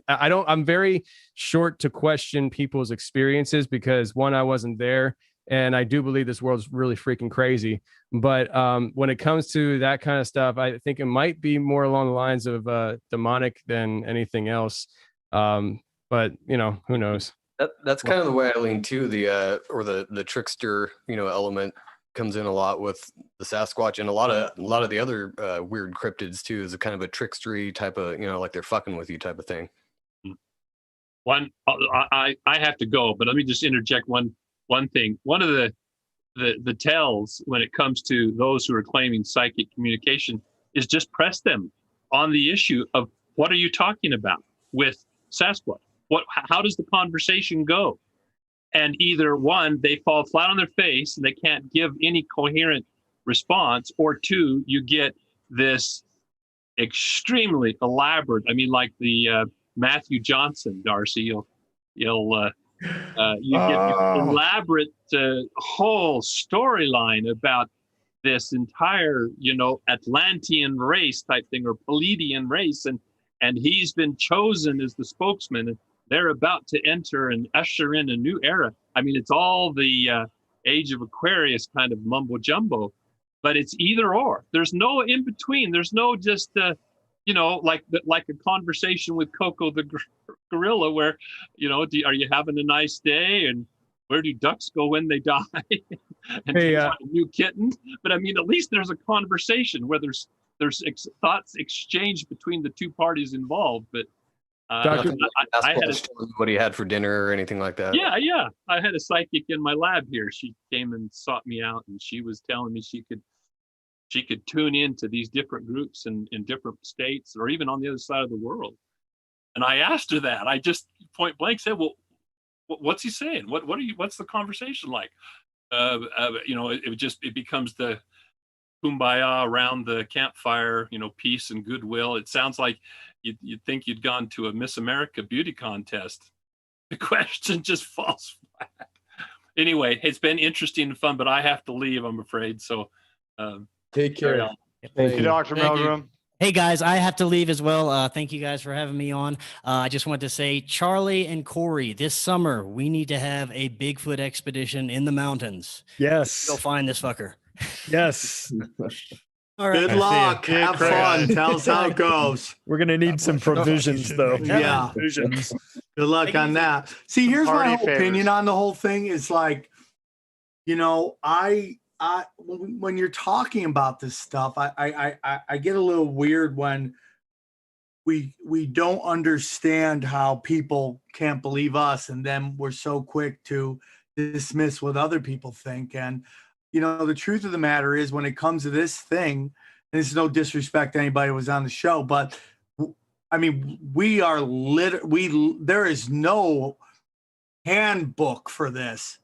I'm very short to question people's experiences because one, I wasn't there. And I do believe this world's really freaking crazy. But when it comes to that kind of stuff, I think it might be more along the lines of demonic than anything else. But who knows? That's kind of the way I lean too. The trickster, element comes in a lot with the Sasquatch and a lot of the other weird cryptids too. Is a kind of a trickstery type of, like they're fucking with you type of thing. I have to go, but let me just interject one thing. One of the tells when it comes to those who are claiming psychic communication is just press them on the issue of what are you talking about with Sasquatch? How does the conversation go? And either one, they fall flat on their face and they can't give any coherent response, or two, you get this extremely elaborate. I mean, like the Matthew Johnson, Darcy, you get this elaborate whole storyline about this entire, Atlantean race type thing, or Pelitian race, and he's been chosen as the spokesman. And they're about to enter and usher in a new era. I mean, it's all the age of Aquarius kind of mumbo jumbo, but it's either or. There's no in between. There's no just, like a conversation with Coco the gorilla where, are you having a nice day? And where do ducks go when they die? And do you want a new kitten? But I mean, at least there's a conversation where there's thoughts exchanged between the two parties involved. But I had what he had for dinner or anything like that. Yeah. I had a psychic in my lab here. She came and sought me out, and she was telling me she could tune into these different groups in different states, or even on the other side of the world. And I asked her that. I just point blank said, "Well, what's he saying? What's the conversation like?" It becomes the kumbaya around the campfire, peace and goodwill. It sounds like you'd think you'd gone to a Miss America beauty contest. The question just falls flat. Anyway, it's been interesting and fun, but I have to leave, I'm afraid. So take care. Thank you, Dr. Meldrum. Hey guys, I have to leave as well. Thank you guys for having me on. I just wanted to say, Charlie and Corey, this summer we need to have a Bigfoot expedition in the mountains. Yes. Go find this fucker. Yes. All right. Good luck. Have fun. Tell us how it goes. We're going to need some provisions, though. Yeah. Provisions. Good luck on that. See, here's my whole opinion on the whole thing. Is like, when you're talking about this stuff, I get a little weird when we don't understand how people can't believe us, and then we're so quick to dismiss what other people think. And the truth of the matter is, when it comes to this thing, and this is no disrespect to anybody who was on the show, but I mean, we are there is no handbook for this,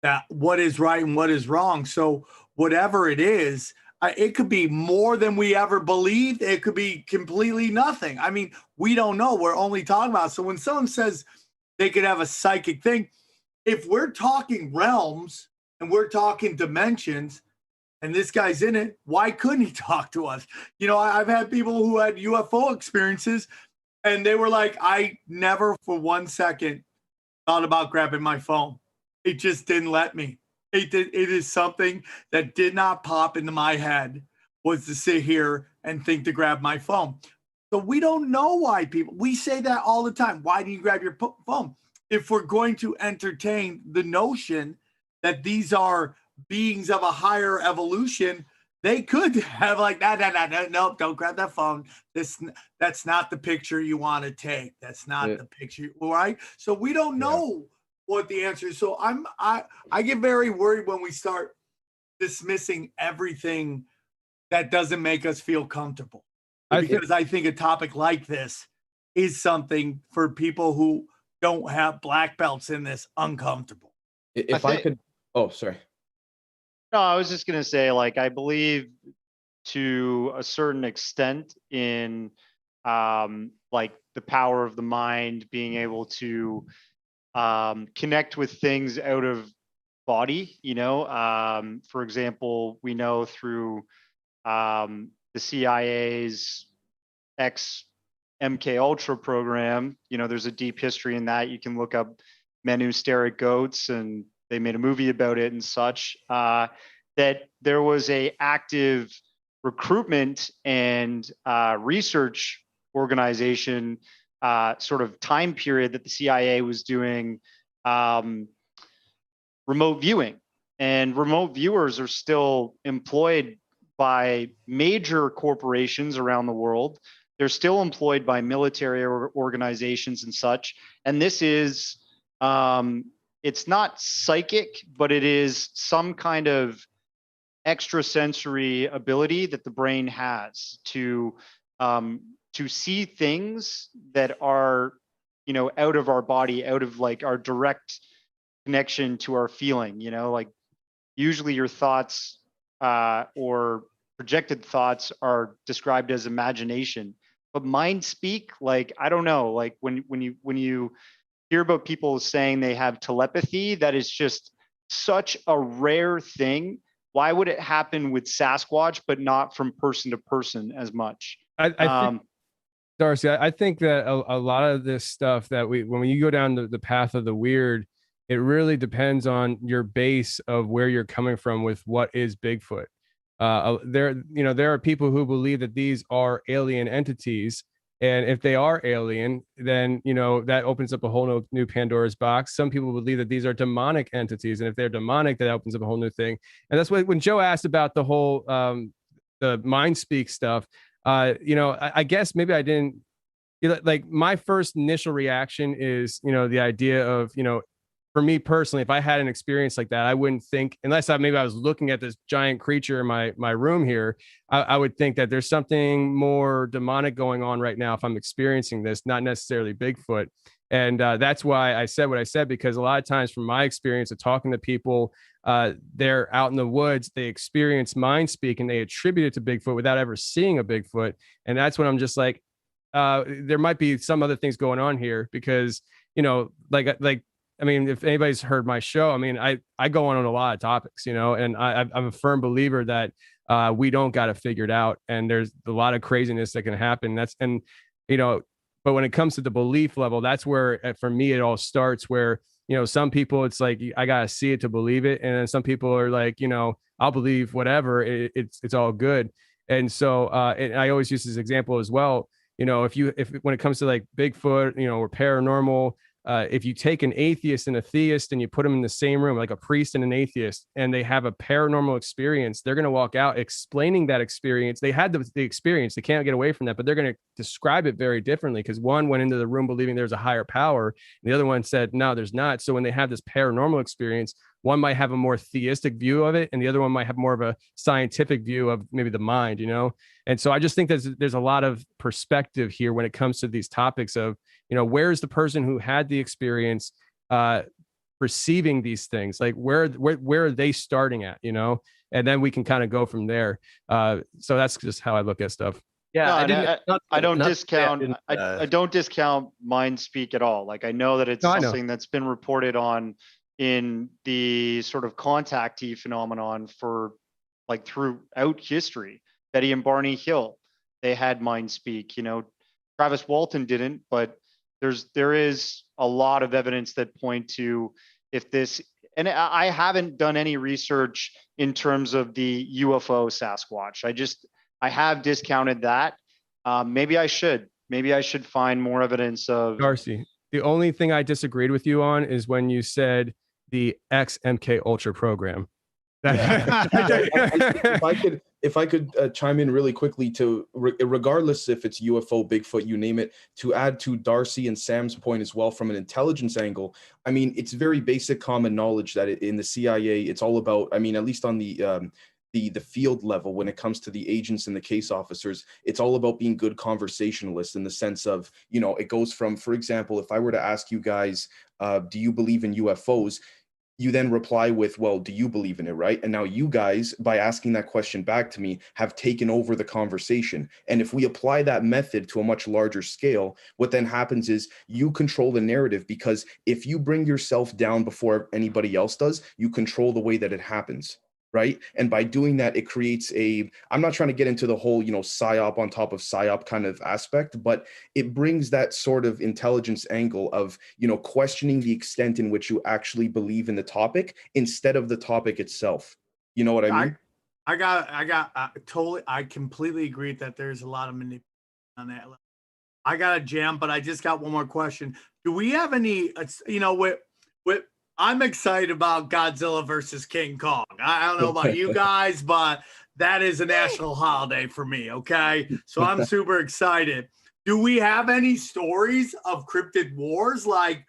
that what is right and what is wrong. So whatever it is, it could be more than we ever believed. It could be completely nothing. I mean, we don't know. We're only talking about. So when someone says they could have a psychic thing, if we're talking realms and we're talking dimensions, and this guy's in it, why couldn't he talk to us? I've had people who had UFO experiences, and they were like, I never for 1 second thought about grabbing my phone. It just didn't let me. It is something that did not pop into my head, was to sit here and think to grab my phone. So we don't know why we say that all the time. Why do you grab your phone? If we're going to entertain the notion that these are beings of a higher evolution, they could have like, no, don't grab that phone. That's not the picture you want to take. That's not the picture, right? So we don't know what the answer is. So I get very worried when we start dismissing everything that doesn't make us feel comfortable. Because I think a topic like this is something for people who don't have black belts in this uncomfortable. If I could, oh, sorry. No, I was just going to say, I believe to a certain extent in the power of the mind, being able to connect with things out of body. For example, we know through the CIA's MK Ultra program, there's a deep history in that. You can look up men who stare at goats, and they made a movie about it and such. That there was a active recruitment and research organization sort of time period that the CIA was doing remote viewing, and remote viewers are still employed by major corporations around the world. They're still employed by military organizations and such. And this is, it's not psychic, but it is some kind of extrasensory ability that the brain has to see things that are, out of our body, out of like our direct connection to our feeling. Like usually your thoughts or projected thoughts are described as imagination, but mind speak, like I don't know, like when you hear about people saying they have telepathy, that is just such a rare thing. Why would it happen with Sasquatch but not from person to person as much? I think, Darcy, I think that a lot of this stuff that when you go down the path of the weird, it really depends on your base of where you're coming from with what is Bigfoot. There are people who believe that these are alien entities, and if they are alien, then that opens up a whole new Pandora's box. Some people believe that these are demonic entities, and if they're demonic, that opens up a whole new thing. And that's when Joe asked about the whole the mind speak stuff. I guess maybe I didn't. Like my first initial reaction is the idea of for me personally, if I had an experience like that, I wouldn't think, unless I was looking at this giant creature in my room here, I would think that there's something more demonic going on right now if I'm experiencing this, not necessarily Bigfoot. And that's why I said what I said, because a lot of times from my experience of talking to people, they're out in the woods, they experience mind speak and they attribute it to Bigfoot without ever seeing a Bigfoot. And that's when I'm just like, there might be some other things going on here, because, if anybody's heard my show, I go on a lot of topics, and I'm a firm believer that we don't got it figured out, and there's a lot of craziness that can happen. But when it comes to the belief level, that's where, for me, it all starts. Where some people, it's like I gotta see it to believe it, and then some people are like, I'll believe whatever, it's all good. And so, and I always use this example as well. If when it comes to like Bigfoot, or paranormal. If you take an atheist and a theist and you put them in the same room, like a priest and an atheist, and they have a paranormal experience, they're going to walk out explaining that experience. They had the experience. They can't get away from that, but they're going to describe it very differently, because one went into the room believing there's a higher power, and the other one said, no, there's not. So when they have this paranormal experience, one might have a more theistic view of it, and the other one might have more of a scientific view of maybe the mind, And so I just think there's a lot of perspective here when it comes to these topics of, where's the person who had the experience receiving these things? Like where are they starting at, And then we can kind of go from there. So that's just how I look at stuff. Yeah, I don't discount mind speak at all. Like I know that it's something that's been reported on in the sort of contactee phenomenon for like throughout history. Betty and Barney Hill, they had mind speak. Travis Walton didn't, but there is a lot of evidence that point to if this, and I haven't done any research in terms of the UFO Sasquatch. I have discounted that. Maybe I should find more evidence of. Darcy, the only thing I disagreed with you on is when you said the XMK Ultra program. If I could chime in really quickly to, regardless if it's UFO, Bigfoot, you name it, to add to Darcy and Sam's point as well from an intelligence angle. It's very basic common knowledge that in the CIA, it's all about, at least on the field level, when it comes to the agents and the case officers, it's all about being good conversationalists, in the sense of, it goes from, for example, if I were to ask you guys, do you believe in UFOs? you then reply with, well, do you believe in it, right? And now you guys, by asking that question back to me, have taken over the conversation. And if we apply that method to a much larger scale, what then happens is you control the narrative, because if you bring yourself down before anybody else does, you control the way that it happens. Right. And by doing that, it creates I'm not trying to get into the whole, psyop on top of psyop kind of aspect, but it brings that sort of intelligence angle of, questioning the extent in which you actually believe in the topic instead of the topic itself. You know what I mean? I completely agree that there's a lot of manipulation on that. I got a jam, but I just got one more question. Do we have any, with I'm excited about Godzilla versus King Kong. I don't know about you guys, but that is a national holiday for me, okay? So I'm super excited. Do we have any stories of cryptid wars? Like,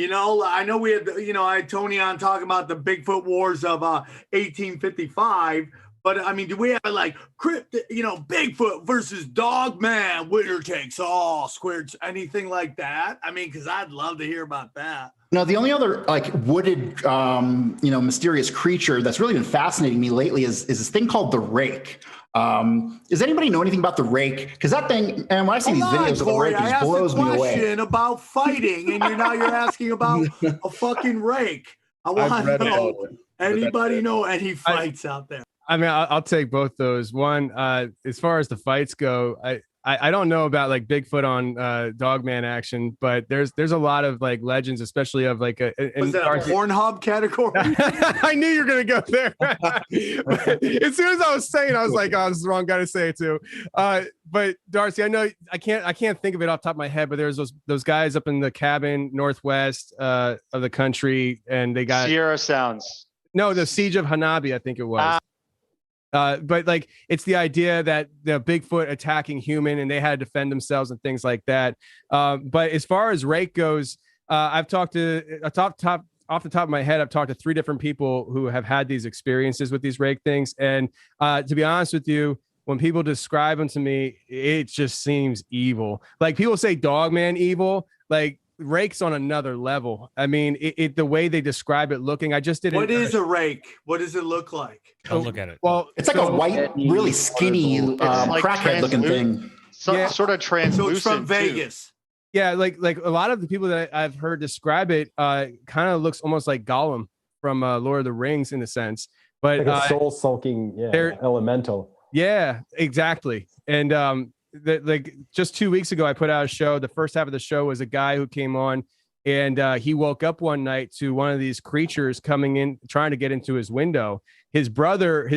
I know we had, I had Tony on talking about the Bigfoot wars of 1855. But I mean, do we have Bigfoot versus Dogman, winner takes all, squared, anything like that? I mean, because I'd love to hear about that. No, the only other wooded, mysterious creature that's really been fascinating me lately is this thing called the rake. Does anybody know anything about the rake? Because that thing, and when I see these videos of the rake, it just blows me away. I asked a question about fighting, and you're asking about a fucking rake. I want to know. Anybody know any fights out there? I mean, I'll take both those. One, as far as the fights go, I don't know about like Bigfoot on Dogman action, but there's a lot of like legends, especially of like was that a Pornhub category? I knew you were gonna go there. As soon as I was saying, I was like, oh, this is the wrong guy to say it to. But Darcy, I know I can't think of it off the top of my head, but there's those guys up in the cabin northwest of the country, and they got Sierra Sounds. No, the Siege of Hanabi, I think it was. But like it's the idea that the Bigfoot attacking human and they had to defend themselves and things like that. But as far as rake goes, I've talked to off the top of my head, I've talked to 3 different people who have had these experiences with these rake things. And to be honest with you, when people describe them to me, it just seems evil. Like people say Dogman evil, like rake's on another level. I mean, it the way they describe it looking, I just didn't. What is a rake? What does it look like? I'll look at it. Well, it's like a white, really skinny, crackhead looking thing. Sort of translucent. So it's from Vegas. Too. Yeah, like a lot of the people that I've heard describe it, kind of looks almost like Gollum from Lord of the Rings in a sense. But like a soul sulking elemental. Yeah, exactly. And like just 2 weeks ago, I put out a show. The first half of the show was a guy who came on, and he woke up one night to one of these creatures coming in, trying to get into his window. His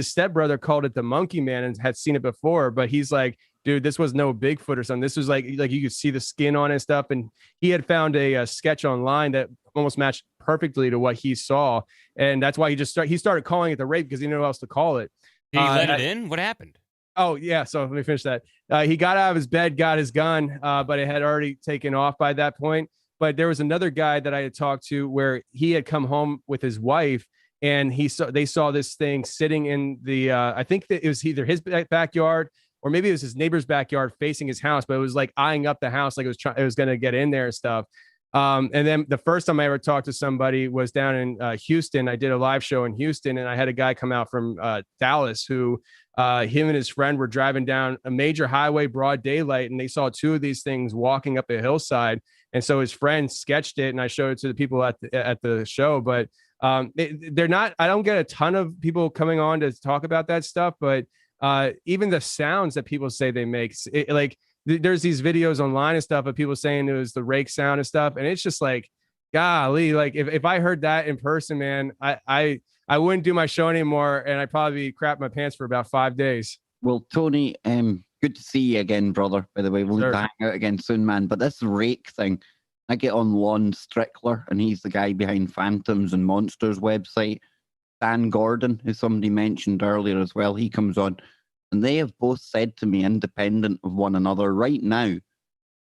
stepbrother called it the monkey man and had seen it before, but he's like, dude, this was no Bigfoot or something. This was like you could see the skin on and stuff. And he had found a sketch online that almost matched perfectly to what he saw. And that's why he started calling it the rape, because he didn't know what else to call it. Did he let it in? What happened? Oh, yeah. So let me finish that. He got out of his bed, got his gun, but it had already taken off by that point. But there was another guy that I had talked to where he had come home with his wife, and they saw this thing sitting in the, I think that it was either his backyard or maybe it was his neighbor's backyard facing his house, but it was like eyeing up the house, like it was going to get in there and stuff. And then the first time I ever talked to somebody was down in Houston. I did a live show in Houston, and I had a guy come out from Dallas who him and his friend were driving down a major highway, broad daylight, and they saw 2 of these things walking up a hillside. And so his friend sketched it, and I showed it to the people at the show. But they're not. I don't get a ton of people coming on to talk about that stuff, but even the sounds that people say they make, there's these videos online and stuff of people saying it was the rake sound and stuff. And it's just like, golly, like if I heard that in person, man, I wouldn't do my show anymore. And I'd probably crap my pants for about 5 days. Well, Tony, good to see you again, brother. By the way, we'll need to hang out again soon, man. But this rake thing, I get on Lon Strickler, and he's the guy behind Phantoms and Monsters website. Dan Gordon, who somebody mentioned earlier as well, he comes on. And they have both said to me, independent of one another, right now,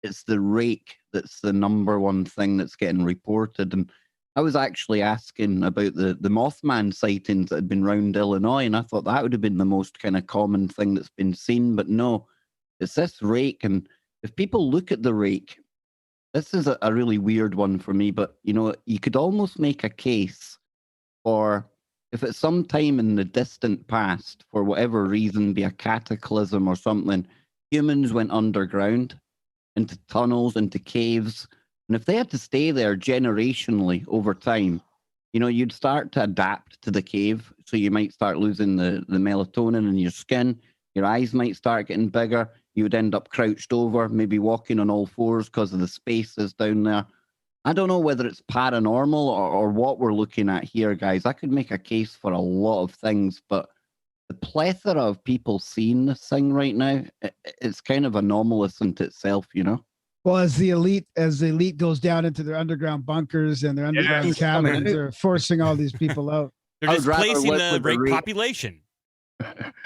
it's the rake that's the number one thing that's getting reported. And I was actually asking about the Mothman sightings that had been around Illinois, and I thought that would have been the most kind of common thing that's been seen. But no, it's this rake. And if people look at the rake, this is a really weird one for me, but, you could almost make a case or if at some time in the distant past, for whatever reason, be a cataclysm or something, humans went underground into tunnels, into caves, and if they had to stay there generationally over time, you'd start to adapt to the cave. So you might start losing the melatonin in your skin. Your eyes might start getting bigger. You would end up crouched over, maybe walking on all fours because of the spaces down there. I don't know whether it's paranormal or what we're looking at here, guys. I could make a case for a lot of things, but the plethora of people seeing this thing right now, it's kind of anomalous into itself, Well, as the elite goes down into their underground bunkers and their underground cabins, they're forcing all these people out. They're displacing the rake population.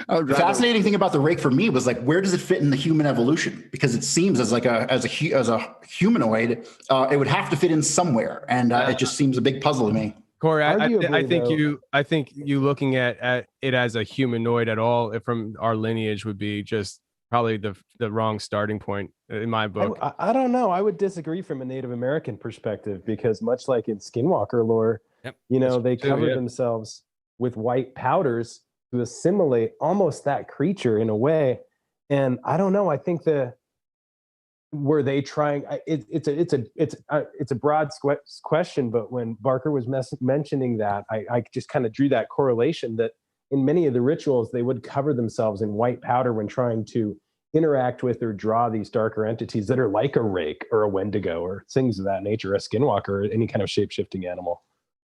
The fascinating thing about the rake for me was like, where does it fit in the human evolution? Because it seems as a humanoid, it would have to fit in somewhere, and it just seems a big puzzle to me. Corey, I think you looking at it as a humanoid at all from our lineage would be just probably the wrong starting point in my book. I don't know. I would disagree from a Native American perspective, because much like in Skinwalker lore, they covered themselves with white powders to assimilate almost that creature in a way. And I don't know. I think were they trying? It's a broad question, but when Barker was mentioning that, I just kind of drew that correlation that in many of the rituals they would cover themselves in white powder when trying to interact with or draw these darker entities that are like a rake or a Wendigo or things of that nature, a skinwalker, or any kind of shape-shifting animal.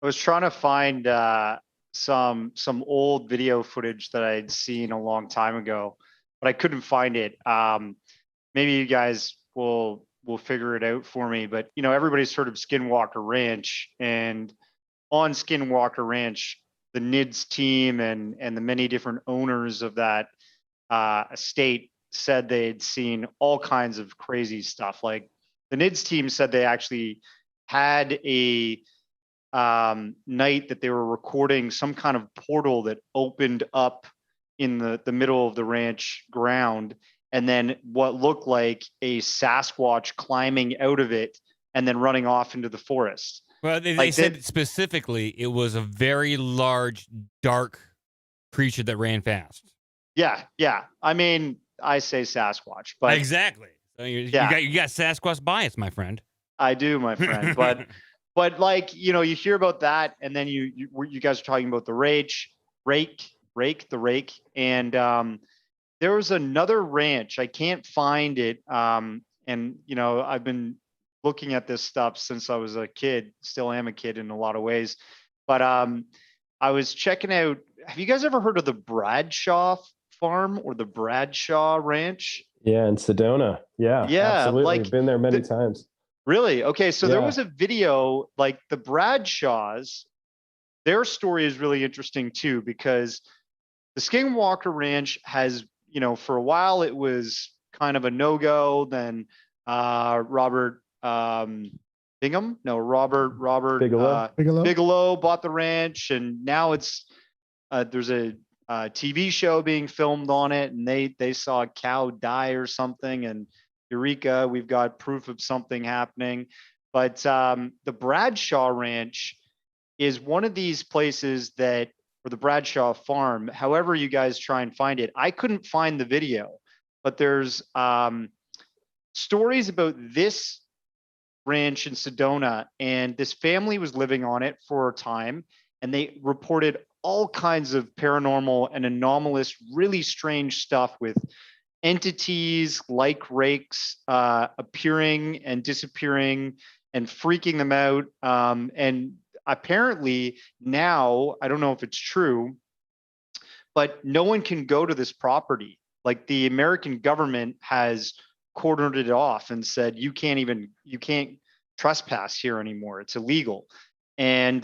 I was trying to find some old video footage that I'd seen a long time ago, but I couldn't find it. Maybe you guys will figure it out for me. But everybody's heard of Skinwalker Ranch, and on Skinwalker Ranch, the NIDS team and the many different owners of that estate said they'd seen all kinds of crazy stuff. Like the NIDS team said they actually had a night that they were recording some kind of portal that opened up in the middle of the ranch ground, and then what looked like a Sasquatch climbing out of it and then running off into the forest. Well, they said specifically it was a very large, dark creature that ran fast. Yeah. I mean, I say Sasquatch, but exactly. So you got Sasquatch bias, my friend. I do, my friend. But like you hear about that, and then you guys are talking about the rake, and there was another ranch. I can't find it, and I've been looking at this stuff since I was a kid. Still am a kid in a lot of ways, but I was checking out. Have you guys ever heard of the Bradshaw farm or the Bradshaw Ranch? Yeah, in Sedona. Yeah, absolutely. I've been there many times. Really? Okay, so there was a video, like the Bradshaws, their story is really interesting too, because the Skinwalker Ranch has, for a while it was kind of a no-go. Then Robert Bigelow bought the ranch, and now it's there's a TV show being filmed on it, and they saw a cow die or something, and Eureka, we've got proof of something happening. But the Bradshaw Ranch is one of these places or the Bradshaw Farm, however you guys try and find it. I couldn't find the video, but there's stories about this ranch in Sedona, and this family was living on it for a time, and they reported all kinds of paranormal and anomalous, really strange stuff with entities like rakes appearing and disappearing and freaking them out. And apparently now, I don't know if it's true, but no one can go to this property. Like the American government has cordoned it off and said, you can't trespass here anymore. It's illegal. And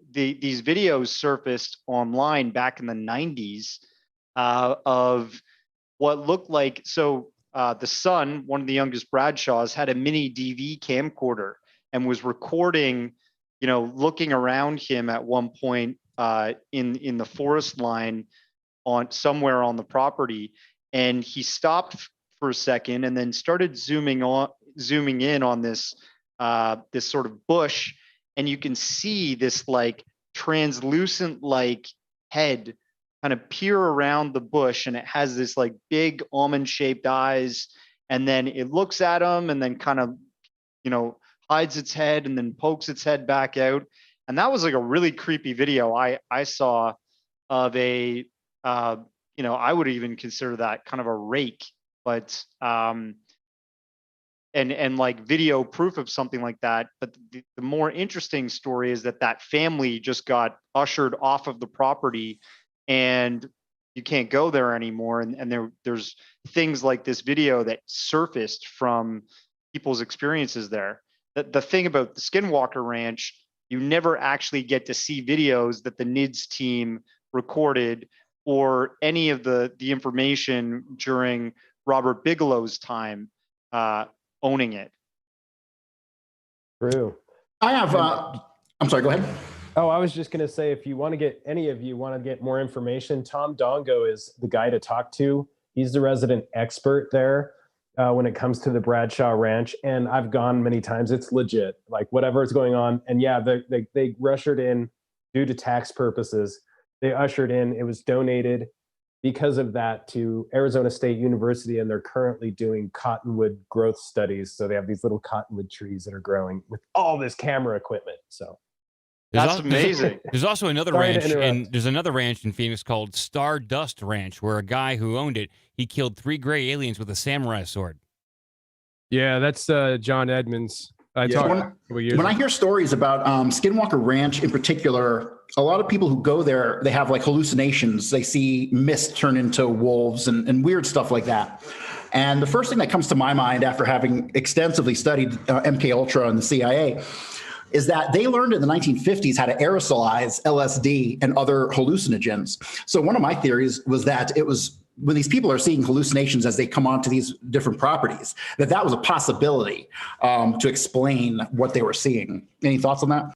these videos surfaced online back in the 90s of what looked like, the son, one of the youngest Bradshaws, had a mini DV camcorder and was recording, looking around him at one point in the forest line somewhere on the property. And he stopped for a second and then started zooming in on this sort of bush. And you can see this like translucent like head kind of peer around the bush, and it has this like big almond shaped eyes, and then it looks at them and then kind of, you know, hides its head and then pokes its head back out. And that was like a really creepy video I saw of a you know, I would even consider that kind of a rake, but and like video proof of something like that. But the more interesting story is that that family just got ushered off of the property, and you can't go there anymore. And there's things like this video that surfaced from people's experiences there. The thing about the Skinwalker Ranch, you never actually get to see videos that the NIDS team recorded or any of the information during Robert Bigelow's time owning it. True. I have, I'm sorry, go ahead. Oh, I was just going to say, if you want to get, any of you want to get more information, Tom Dongo is the guy to talk to. He's the resident expert there when it comes to the Bradshaw Ranch. And I've gone many times. It's legit, like whatever is going on. And yeah, they ushered in due to tax purposes. They ushered in, it was donated because of that to Arizona State University, and they're currently doing cottonwood growth studies. So they have these little cottonwood trees that are growing with all this camera equipment. So that's amazing. There's also another ranch, and there's another ranch in Phoenix called Stardust Ranch, where a guy who owned it, he killed 3 gray aliens with a samurai sword. Yeah, that's John Edmonds. When I hear stories about Skinwalker Ranch in particular, a lot of people who go there, they have like hallucinations. They see mist turn into wolves and weird stuff like that. And the first thing that comes to my mind after having extensively studied MK Ultra and the CIA is that they learned in the 1950s how to aerosolize LSD and other hallucinogens. So one of my theories was that it was when these people are seeing hallucinations as they come onto these different properties, that was a possibility to explain what they were seeing. Any thoughts on that?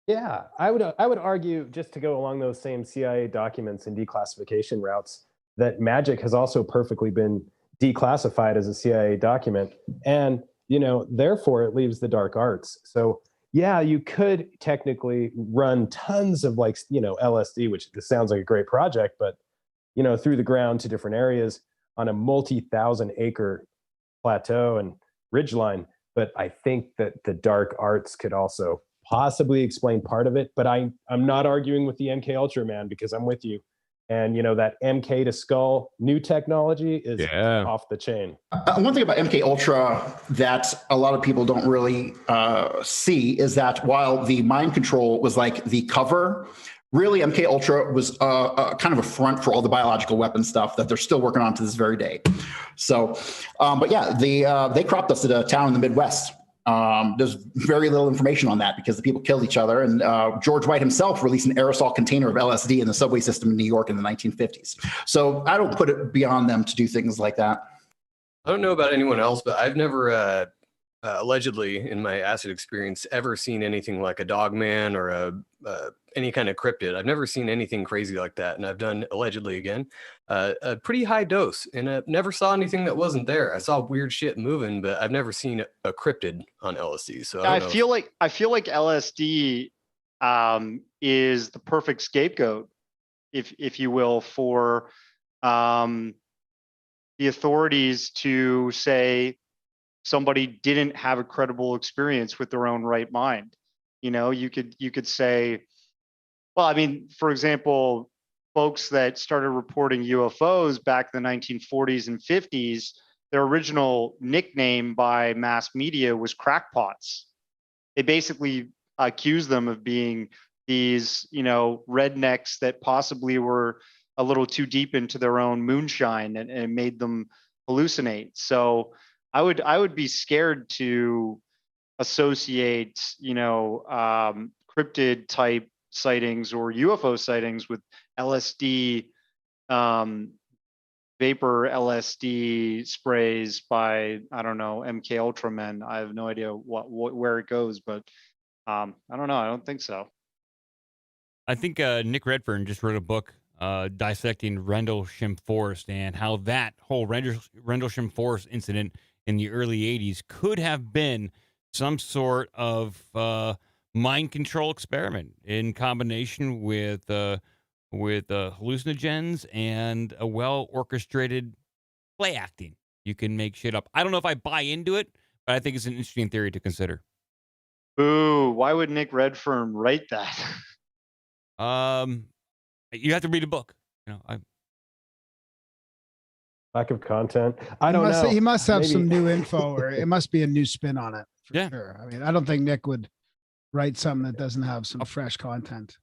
Yeah, I would argue, just to go along those same CIA documents and declassification routes, that magic has also perfectly been declassified as a CIA document. And, you know, therefore it leaves the dark arts. So yeah, you could technically run tons of like, you know, LSD, which this sounds like a great project, but you know, through the ground to different areas on a multi-thousand-acre plateau and ridgeline. But I think that the dark arts could also possibly explain part of it. But I'm not arguing with the MK Ultra man, because I'm with you. And you know, that MK to skull new technology is off the chain. One thing about MK Ultra that a lot of people don't really see is that while the mind control was like the cover, really, MK Ultra was kind of a front for all the biological weapon stuff that they're still working on to this very day. So, but yeah, they cropped us at a town in the Midwest. There's very little information on that because the people killed each other. And George White himself released an aerosol container of LSD in the subway system in New York in the 1950s. So I don't put it beyond them to do things like that. I don't know about anyone else, but I've never allegedly in my acid experience ever seen anything like a dogman or any kind of cryptid. I've never seen anything crazy like that, and I've done allegedly again a pretty high dose, and I never saw anything that wasn't there. I saw weird shit moving, but I've never seen a cryptid on LSD. So I feel like LSD is the perfect scapegoat, if you will, for the authorities to say somebody didn't have a credible experience with their own right mind. You know, you could say, well, I mean, for example, folks that started reporting UFOs back in the 1940s and 50s, their original nickname by mass media was crackpots. They basically accused them of being these, you know, rednecks that possibly were a little too deep into their own moonshine and made them hallucinate. So I would be scared to associate, you know, cryptid type sightings or UFO sightings with LSD, vapor LSD sprays by, I don't know, MK Ultramen. I have no idea where it goes, but I don't know. I don't think so. I think Nick Redfern just wrote a book dissecting Rendlesham Forest and how that whole Rendlesham Forest incident in the early 80s could have been some sort of mind control experiment in combination with hallucinogens and a well orchestrated play acting. You can make shit up. I don't know if I buy into it, but I think it's an interesting theory to consider. Ooh, why would Nick Redfern write that? You have to read a book. You know, Lack of content. I don't know. He must have Maybe. some new info, or it must be a new spin on it. For Yeah. sure. I mean, I don't think Nick would write something that doesn't have some fresh content.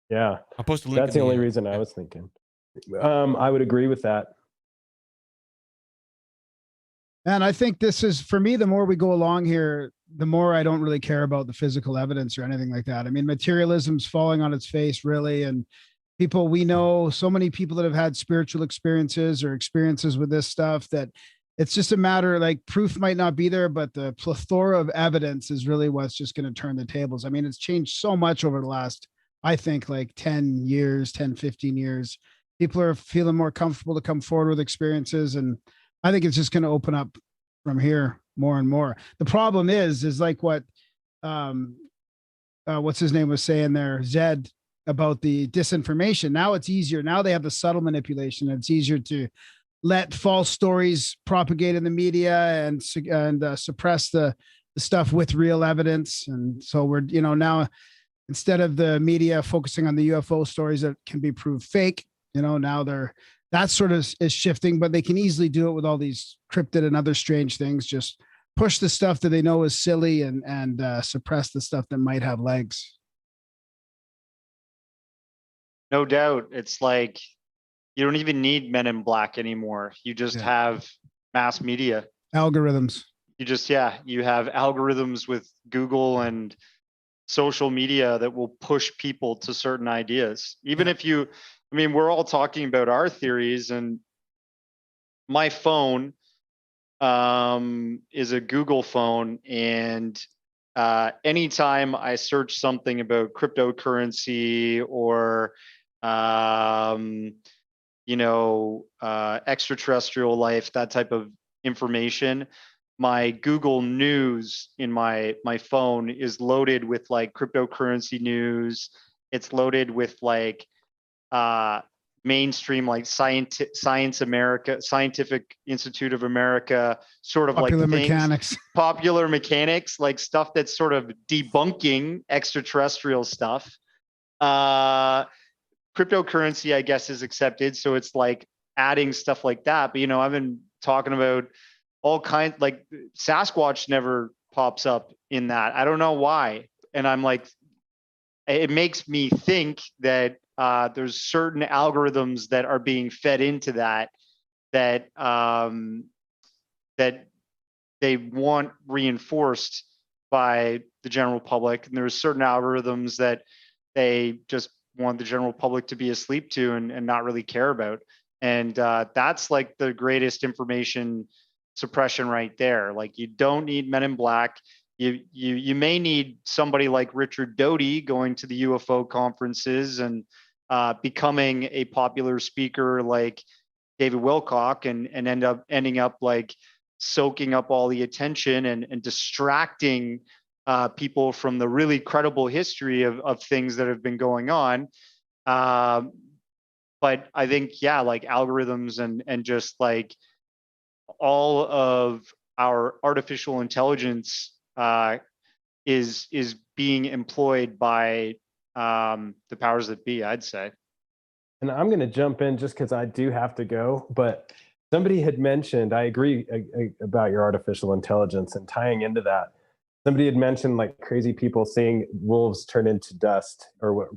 Yeah. I'll post a link. That's the only reason I was thinking. I would agree with that. And I think this is, for me, the more we go along here, the more I don't really care about the physical evidence or anything like that. I mean, materialism's falling on its face, really. And people, we know so many people that have had spiritual experiences or experiences with this stuff that it's just a matter, like, proof might not be there, but the plethora of evidence is really what's just going to turn the tables. I mean, it's changed so much over the last, I think, like 10 years, 10, 15 years. People are feeling more comfortable to come forward with experiences. And I think it's just going to open up from here more and more. The problem is like what, what's his name was saying there, Zed, about the disinformation. Now it's easier. Now they have the subtle manipulation. It's easier to let false stories propagate in the media and suppress the stuff with real evidence. And so we're, now instead of the media focusing on the UFO stories that can be proved fake, now that sort of is shifting, but they can easily do it with all these cryptid and other strange things. Just push the stuff that they know is silly and suppress the stuff that might have legs. No doubt. It's like you don't even need Men in Black anymore. You just have mass media. Algorithms. You have algorithms with Google and social media that will push people to certain ideas. Even if we're all talking about our theories, and my phone is a Google phone, and anytime I search something about cryptocurrency or extraterrestrial life, that type of information, my Google News in my phone is loaded with like cryptocurrency news. It's loaded with like mainstream, like Science America, Scientific Institute of America, sort of popular like mechanics, popular mechanics, like stuff that's sort of debunking extraterrestrial stuff. Cryptocurrency, I guess, is accepted, so it's like adding stuff like that. But I've been talking about all kinds, like Sasquatch never pops up in that. I don't know why. And I'm like, it makes me think that there's certain algorithms that are being fed into that they want reinforced by the general public. And there's certain algorithms that they just want the general public to be asleep to and not really care about. And that's like the greatest information suppression right there. Like, you don't need Men in Black. You may need somebody like Richard Doty going to the UFO conferences and becoming a popular speaker like David Wilcock and ending up like soaking up all the attention and distracting people from the really credible history of things that have been going on. But I think, like algorithms and just like all of our artificial intelligence is being employed by the powers that be, I'd say. And I'm going to jump in just because I do have to go, but somebody had mentioned, I agree about your artificial intelligence and tying into that. Somebody had mentioned like crazy people seeing wolves turn into dust or what,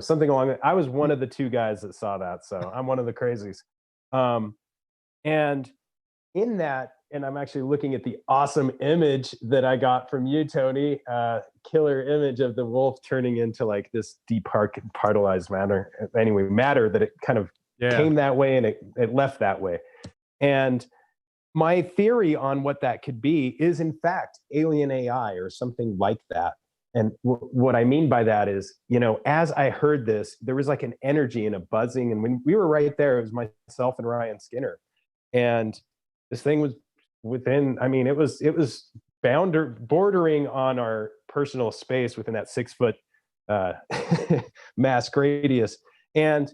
something along that. I was one of the two guys that saw that. So I'm one of the crazies. And in that, and I'm actually looking at the awesome image that I got from you, Tony, killer image of the wolf turning into like this departalized matter that it kind of came that way and it left that way. And my theory on what that could be is in fact alien AI or something like that. And what I mean by that is, as I heard this, there was like an energy and a buzzing. And when we were right there, it was myself and Ryan Skinner. And this thing was within, it was bordering on our personal space within that 6 foot mask radius. And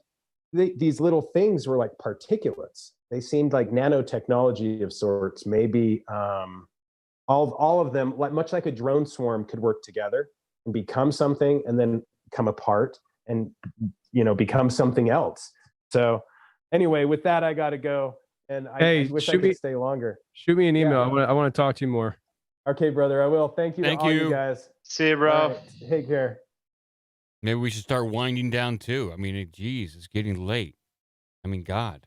these little things were like particulates. They seemed like nanotechnology of sorts. Maybe all of them, much like a drone swarm, could work together and become something, and then come apart and become something else. So anyway, with that, I got to go. And I wish I could stay longer. Shoot me an email. I want to talk to you more. Okay, brother, I will. Thank you to all you guys. See you, bro. All right, take care. Maybe we should start winding down too. I mean, geez, it's getting late. I mean, God.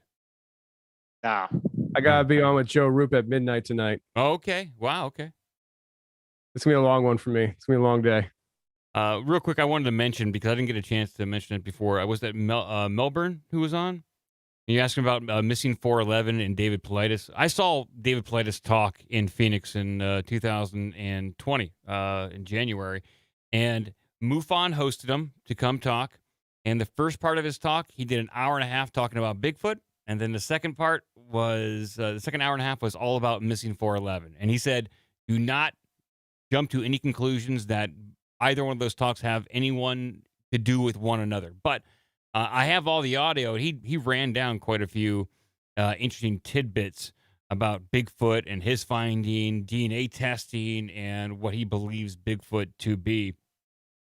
Nah. I gotta be on with Joe Roop at midnight tonight. Okay. Wow. Okay. It's gonna be a long one for me. It's gonna be a long day. Real quick, I wanted to mention, because I didn't get a chance to mention it before. I was at Melbourne, who was on. You asked him about Missing 411 and David Paulides. I saw David Paulides talk in Phoenix in 2020 in January, and MUFON hosted him to come talk. And the first part of his talk, he did an hour and a half talking about Bigfoot, and then the second part was the second hour and a half was all about Missing 411. And he said, "Do not jump to any conclusions that either one of those talks have anyone to do with one another." But I have all the audio. He ran down quite a few interesting tidbits about Bigfoot and his finding, DNA testing, and what he believes Bigfoot to be.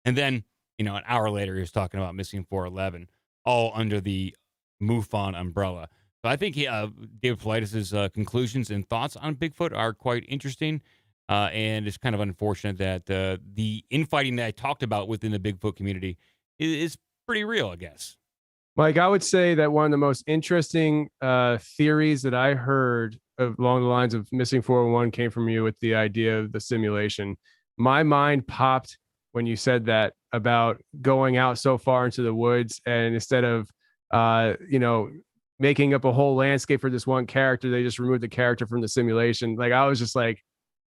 And then, an hour later, he was talking about Missing 411, all under the MUFON umbrella. So I think David Paulides' conclusions and thoughts on Bigfoot are quite interesting. And it's kind of unfortunate that the infighting that I talked about within the Bigfoot community is pretty real, I guess. Mike, I would say that one of the most interesting theories that I heard along the lines of Missing 401 came from you with the idea of the simulation. My mind popped when you said that about going out so far into the woods, and instead of, making up a whole landscape for this one character, they just removed the character from the simulation. Like, I was just like,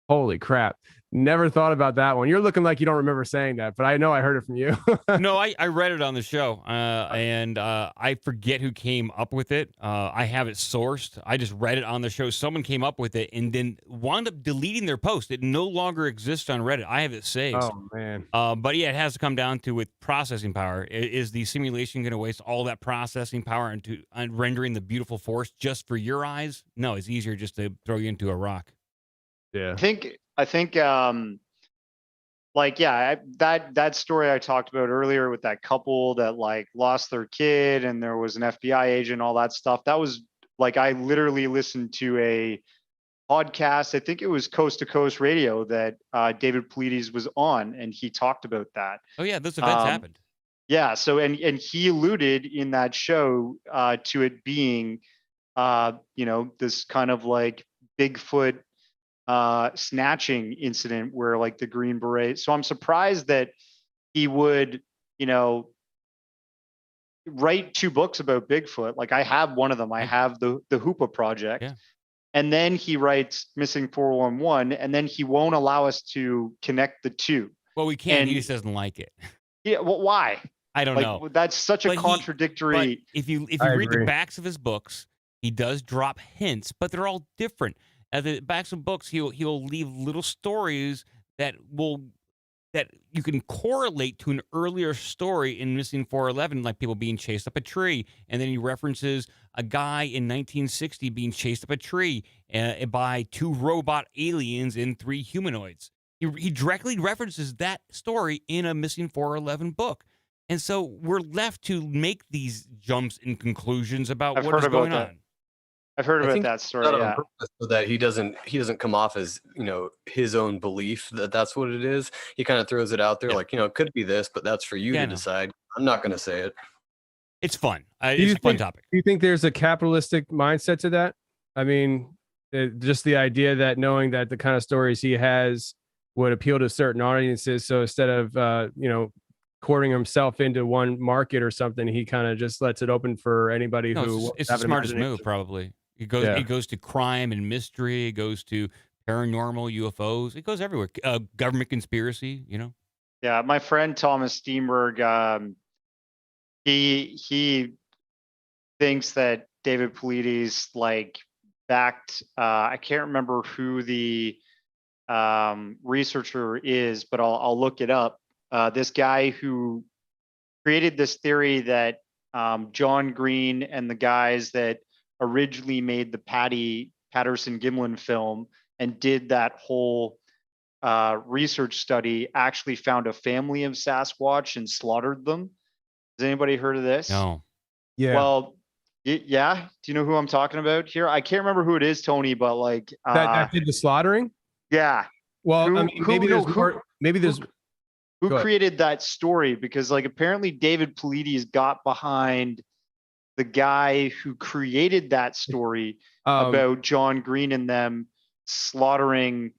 holy crap. Never thought about that one. You're looking like you don't remember saying that, but I know I heard it from you. No, I read it on the show, and I forget who came up with it. I have it sourced. I just read it on the show. Someone came up with it and then wound up deleting their post. It no longer exists on Reddit. I have it saved. Oh, man. But yeah, it has to come down to with processing power. Is the simulation going to waste all that processing power into rendering the beautiful forest just for your eyes? No, it's easier just to throw you into a rock. Yeah. I think that story I talked about earlier with that couple that lost their kid and there was an FBI agent, all that stuff. That was I literally listened to a podcast. I think it was Coast to Coast Radio that David Paulides was on, and he talked about that. Oh yeah, those events happened. Yeah. So and he alluded in that show to it being this kind of Bigfoot snatching incident where the Green Beret. So I'm surprised that he would, write 2 books about Bigfoot. I have one of them. I have the Hoopa Project. Yeah. And then he writes Missing 411, and then he won't allow us to connect the two. Well, we can't. He just doesn't like it. Yeah. Well, why? I don't know. That's such a contradictory. But if you read the backs of his books, he does drop hints, but they're all different. At the backs of books, he'll leave little stories that you can correlate to an earlier story in Missing 411, like people being chased up a tree, and then he references a guy in 1960 being chased up a tree by 2 robot aliens and 3 humanoids. He directly references that story in a Missing 411 book, and so we're left to make these jumps and conclusions about what is going on. I've heard about that story. Yeah. So that he doesn't come off as his own belief that's what it is. He kind of throws it out there it could be this, but that's for you to decide. I'm not going to say it. It's fun. It's a fun topic. Do you think there's a capitalistic mindset to that? I mean, just the idea that knowing that the kind of stories he has would appeal to certain audiences. So instead of courting himself into one market or something, he kind of just lets it open for anybody who. It's the smartest move, probably. It goes to crime and mystery. It goes to paranormal, UFOs. It goes everywhere. Government conspiracy. Yeah, my friend Thomas Steenberg, he thinks that David Paulides backed. I can't remember who the researcher is, but I'll look it up. This guy who created this theory that John Green and the guys that originally made the Patterson-Gimlin film and did that whole research study actually found a family of Sasquatch and slaughtered them. Has anybody heard of this? No. Yeah. Well, yeah. Do you know who I'm talking about here? I can't remember who it is, Tony, but like that did the slaughtering. Yeah. Well, I mean, maybe there's more. Maybe there's who created that story, because like apparently David Peliti's got behind the guy who created that story about John Green and them slaughtering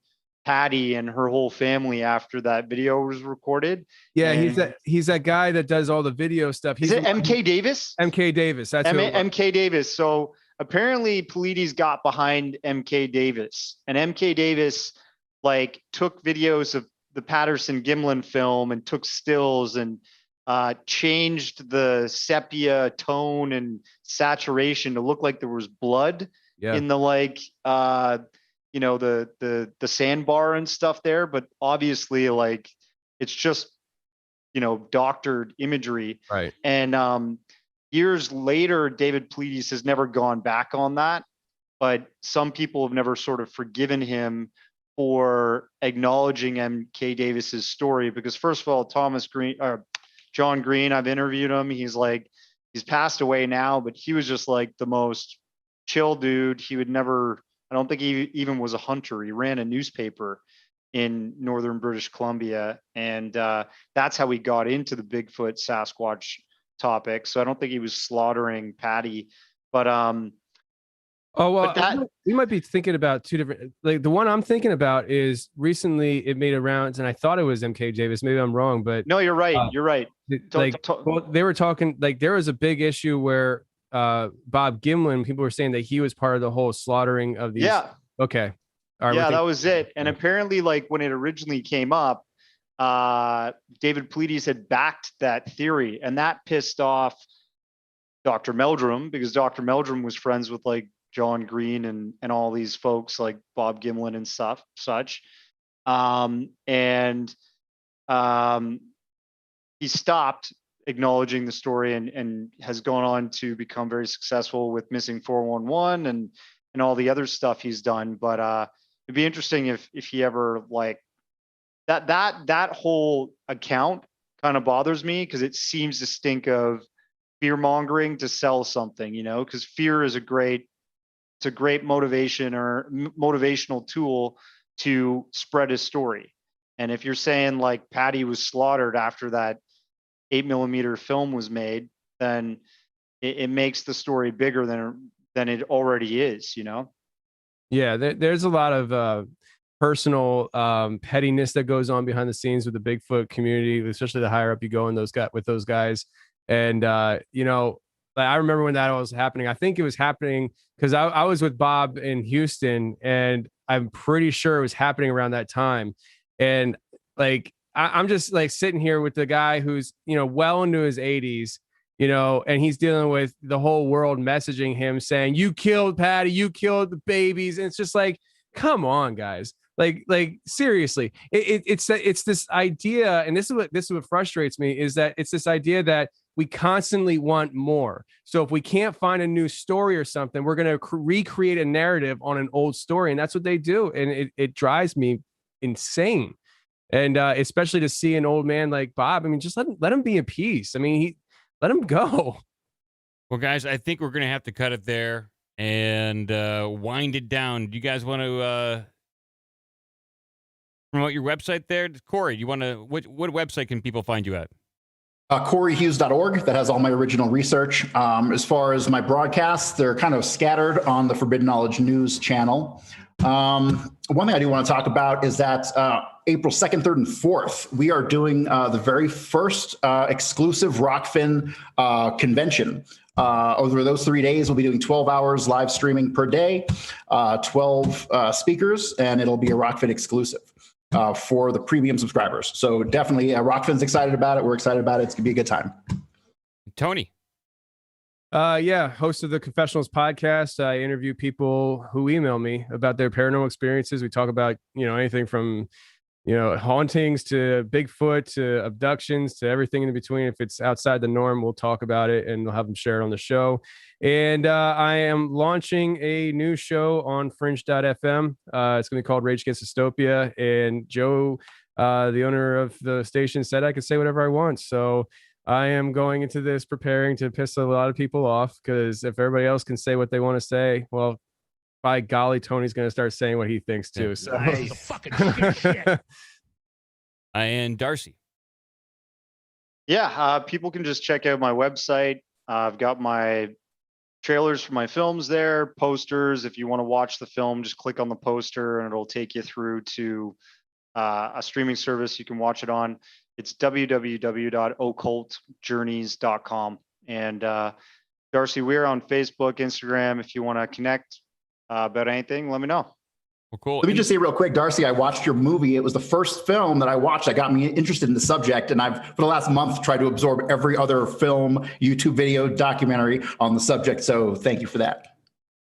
Patty and her whole family after that video was recorded. Yeah, and he's that guy that does all the video stuff. Is it MK Davis? MK Davis. That's who MK Davis. So apparently Peliti's got behind MK Davis, and MK Davis like took videos of the Patterson-Gimlin film and took stills and changed the sepia tone and saturation to look like there was blood in the like you know, the sandbar and stuff there, but obviously like it's just, you know, doctored imagery. Right. And years later, David Peliti has never gone back on that, but some people have never sort of forgiven him for acknowledging MK Davis's story, because first of all, John Green, I've interviewed him. He's passed away now, but he was just like the most chill dude. He would never, I don't think he even was a hunter. He ran a newspaper in northern British Columbia, and that's how he got into the Bigfoot Sasquatch topic. So I don't think he was slaughtering Patty, but you might be thinking about two different. Like the one I'm thinking about is recently it made a rounds, and I thought it was MK Davis. Maybe I'm wrong, but no, you're right. You're right. Well, they were talking like there was a big issue where Bob Gimlin, people were saying that he was part of the whole slaughtering of these. Yeah. Okay. All right. Yeah, that was it. And apparently, like when it originally came up, David Peliti had backed that theory, and that pissed off Dr. Meldrum, because Dr. Meldrum was friends with like John Green and all these folks like Bob Gimlin and such. He stopped acknowledging the story and has gone on to become very successful with Missing 411 and all the other stuff he's done. But it'd be interesting if he ever like that whole account kind of bothers me, because it seems to stink of fear mongering to sell something, you know, because fear is a great motivation or motivational tool to spread a story. And if you're saying like Patty was slaughtered after that 8mm film was made, then it makes the story bigger than it already is, you know? Yeah, there's a lot of personal pettiness that goes on behind the scenes with the Bigfoot community, especially the higher up you go in with those guys. And you know, I remember when that was happening. I think it was happening because I was with Bob in Houston, and I'm pretty sure it was happening around that time. And like I'm just like sitting here with the guy who's, you know, well into his 80s, you know, and he's dealing with the whole world messaging him saying, "You killed Patty, you killed the babies." And it's just like, come on, guys. Like seriously, it's this idea, and this is what frustrates me, is that it's this idea that we constantly want more. So if we can't find a new story or something, we're going to recreate a narrative on an old story, and that's what they do, and it drives me insane. And especially to see an old man like Bob, I mean, just let him be in peace. I mean, let him go. Well, guys, I think we're going to have to cut it there and wind it down. Do you guys want to promote your website there? Corey, you want to, what website can people find you at? CoreyHughes.org. That has all my original research. As far as my broadcasts, they're kind of scattered on the Forbidden Knowledge News channel. One thing I do want to talk about is that April 2nd, 3rd, and 4th, we are doing the very first exclusive Rockfin convention. Over those 3 days, we'll be doing 12 hours live streaming per day, 12 speakers, and it'll be a Rockfin exclusive for the premium subscribers. So definitely, Rockfin's excited about it. We're excited about it. It's going to be a good time. Tony. Yeah, host of the Confessionals podcast. I interview people who email me about their paranormal experiences. We talk about, anything from, hauntings to Bigfoot to abductions to everything in between. If it's outside the norm, we'll talk about it and we'll have them share it on the show. And I am launching a new show on Fringe.fm. It's going to be called Rage Against Dystopia. And Joe, the owner of the station, said I could say whatever I want. So I am going into this preparing to piss a lot of people off, because if everybody else can say what they want to say, well, by golly, Tony's going to start saying what he thinks too. Yeah. So, Nice. And Darcy. Yeah, people can just check out my website. I've got my trailers for my films there, posters. If you want to watch the film, just click on the poster and it'll take you through to a streaming service you can watch it on. It's www.occultjourneys.com. And Darcy, we're on Facebook, Instagram. If you want to connect about anything, let me know. Well, cool. Let me just say real quick, Darcy, I watched your movie. It was the first film that I watched that got me interested in the subject. And I've, for the last month, tried to absorb every other film, YouTube video, documentary on the subject. So thank you for that.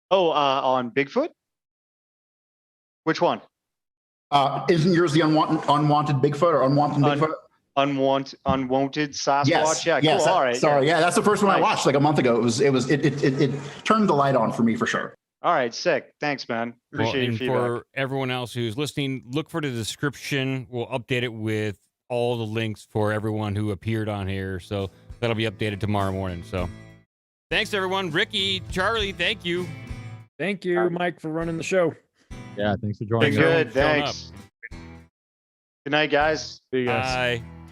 Oh, on Bigfoot? Which one? Isn't yours the unwanted Bigfoot or unwanted Bigfoot? Unwanted Sasquatch. Yes. Yeah, yes, cool. All right. Sorry. Yeah, that's the first one I Nice. watched like a month ago. It turned the light on for me for sure. All right, sick. Thanks, man. Appreciate your and feedback. for everyone else who's listening, look for the description. We'll update it with all the links for everyone who appeared on here. So that'll be updated tomorrow morning. So thanks, everyone. Ricky, Charlie, thank you. Thank you, Mike, for running the show. Yeah, thanks for joining Been us. good. Thanks. Good night, guys. See you guys. Bye.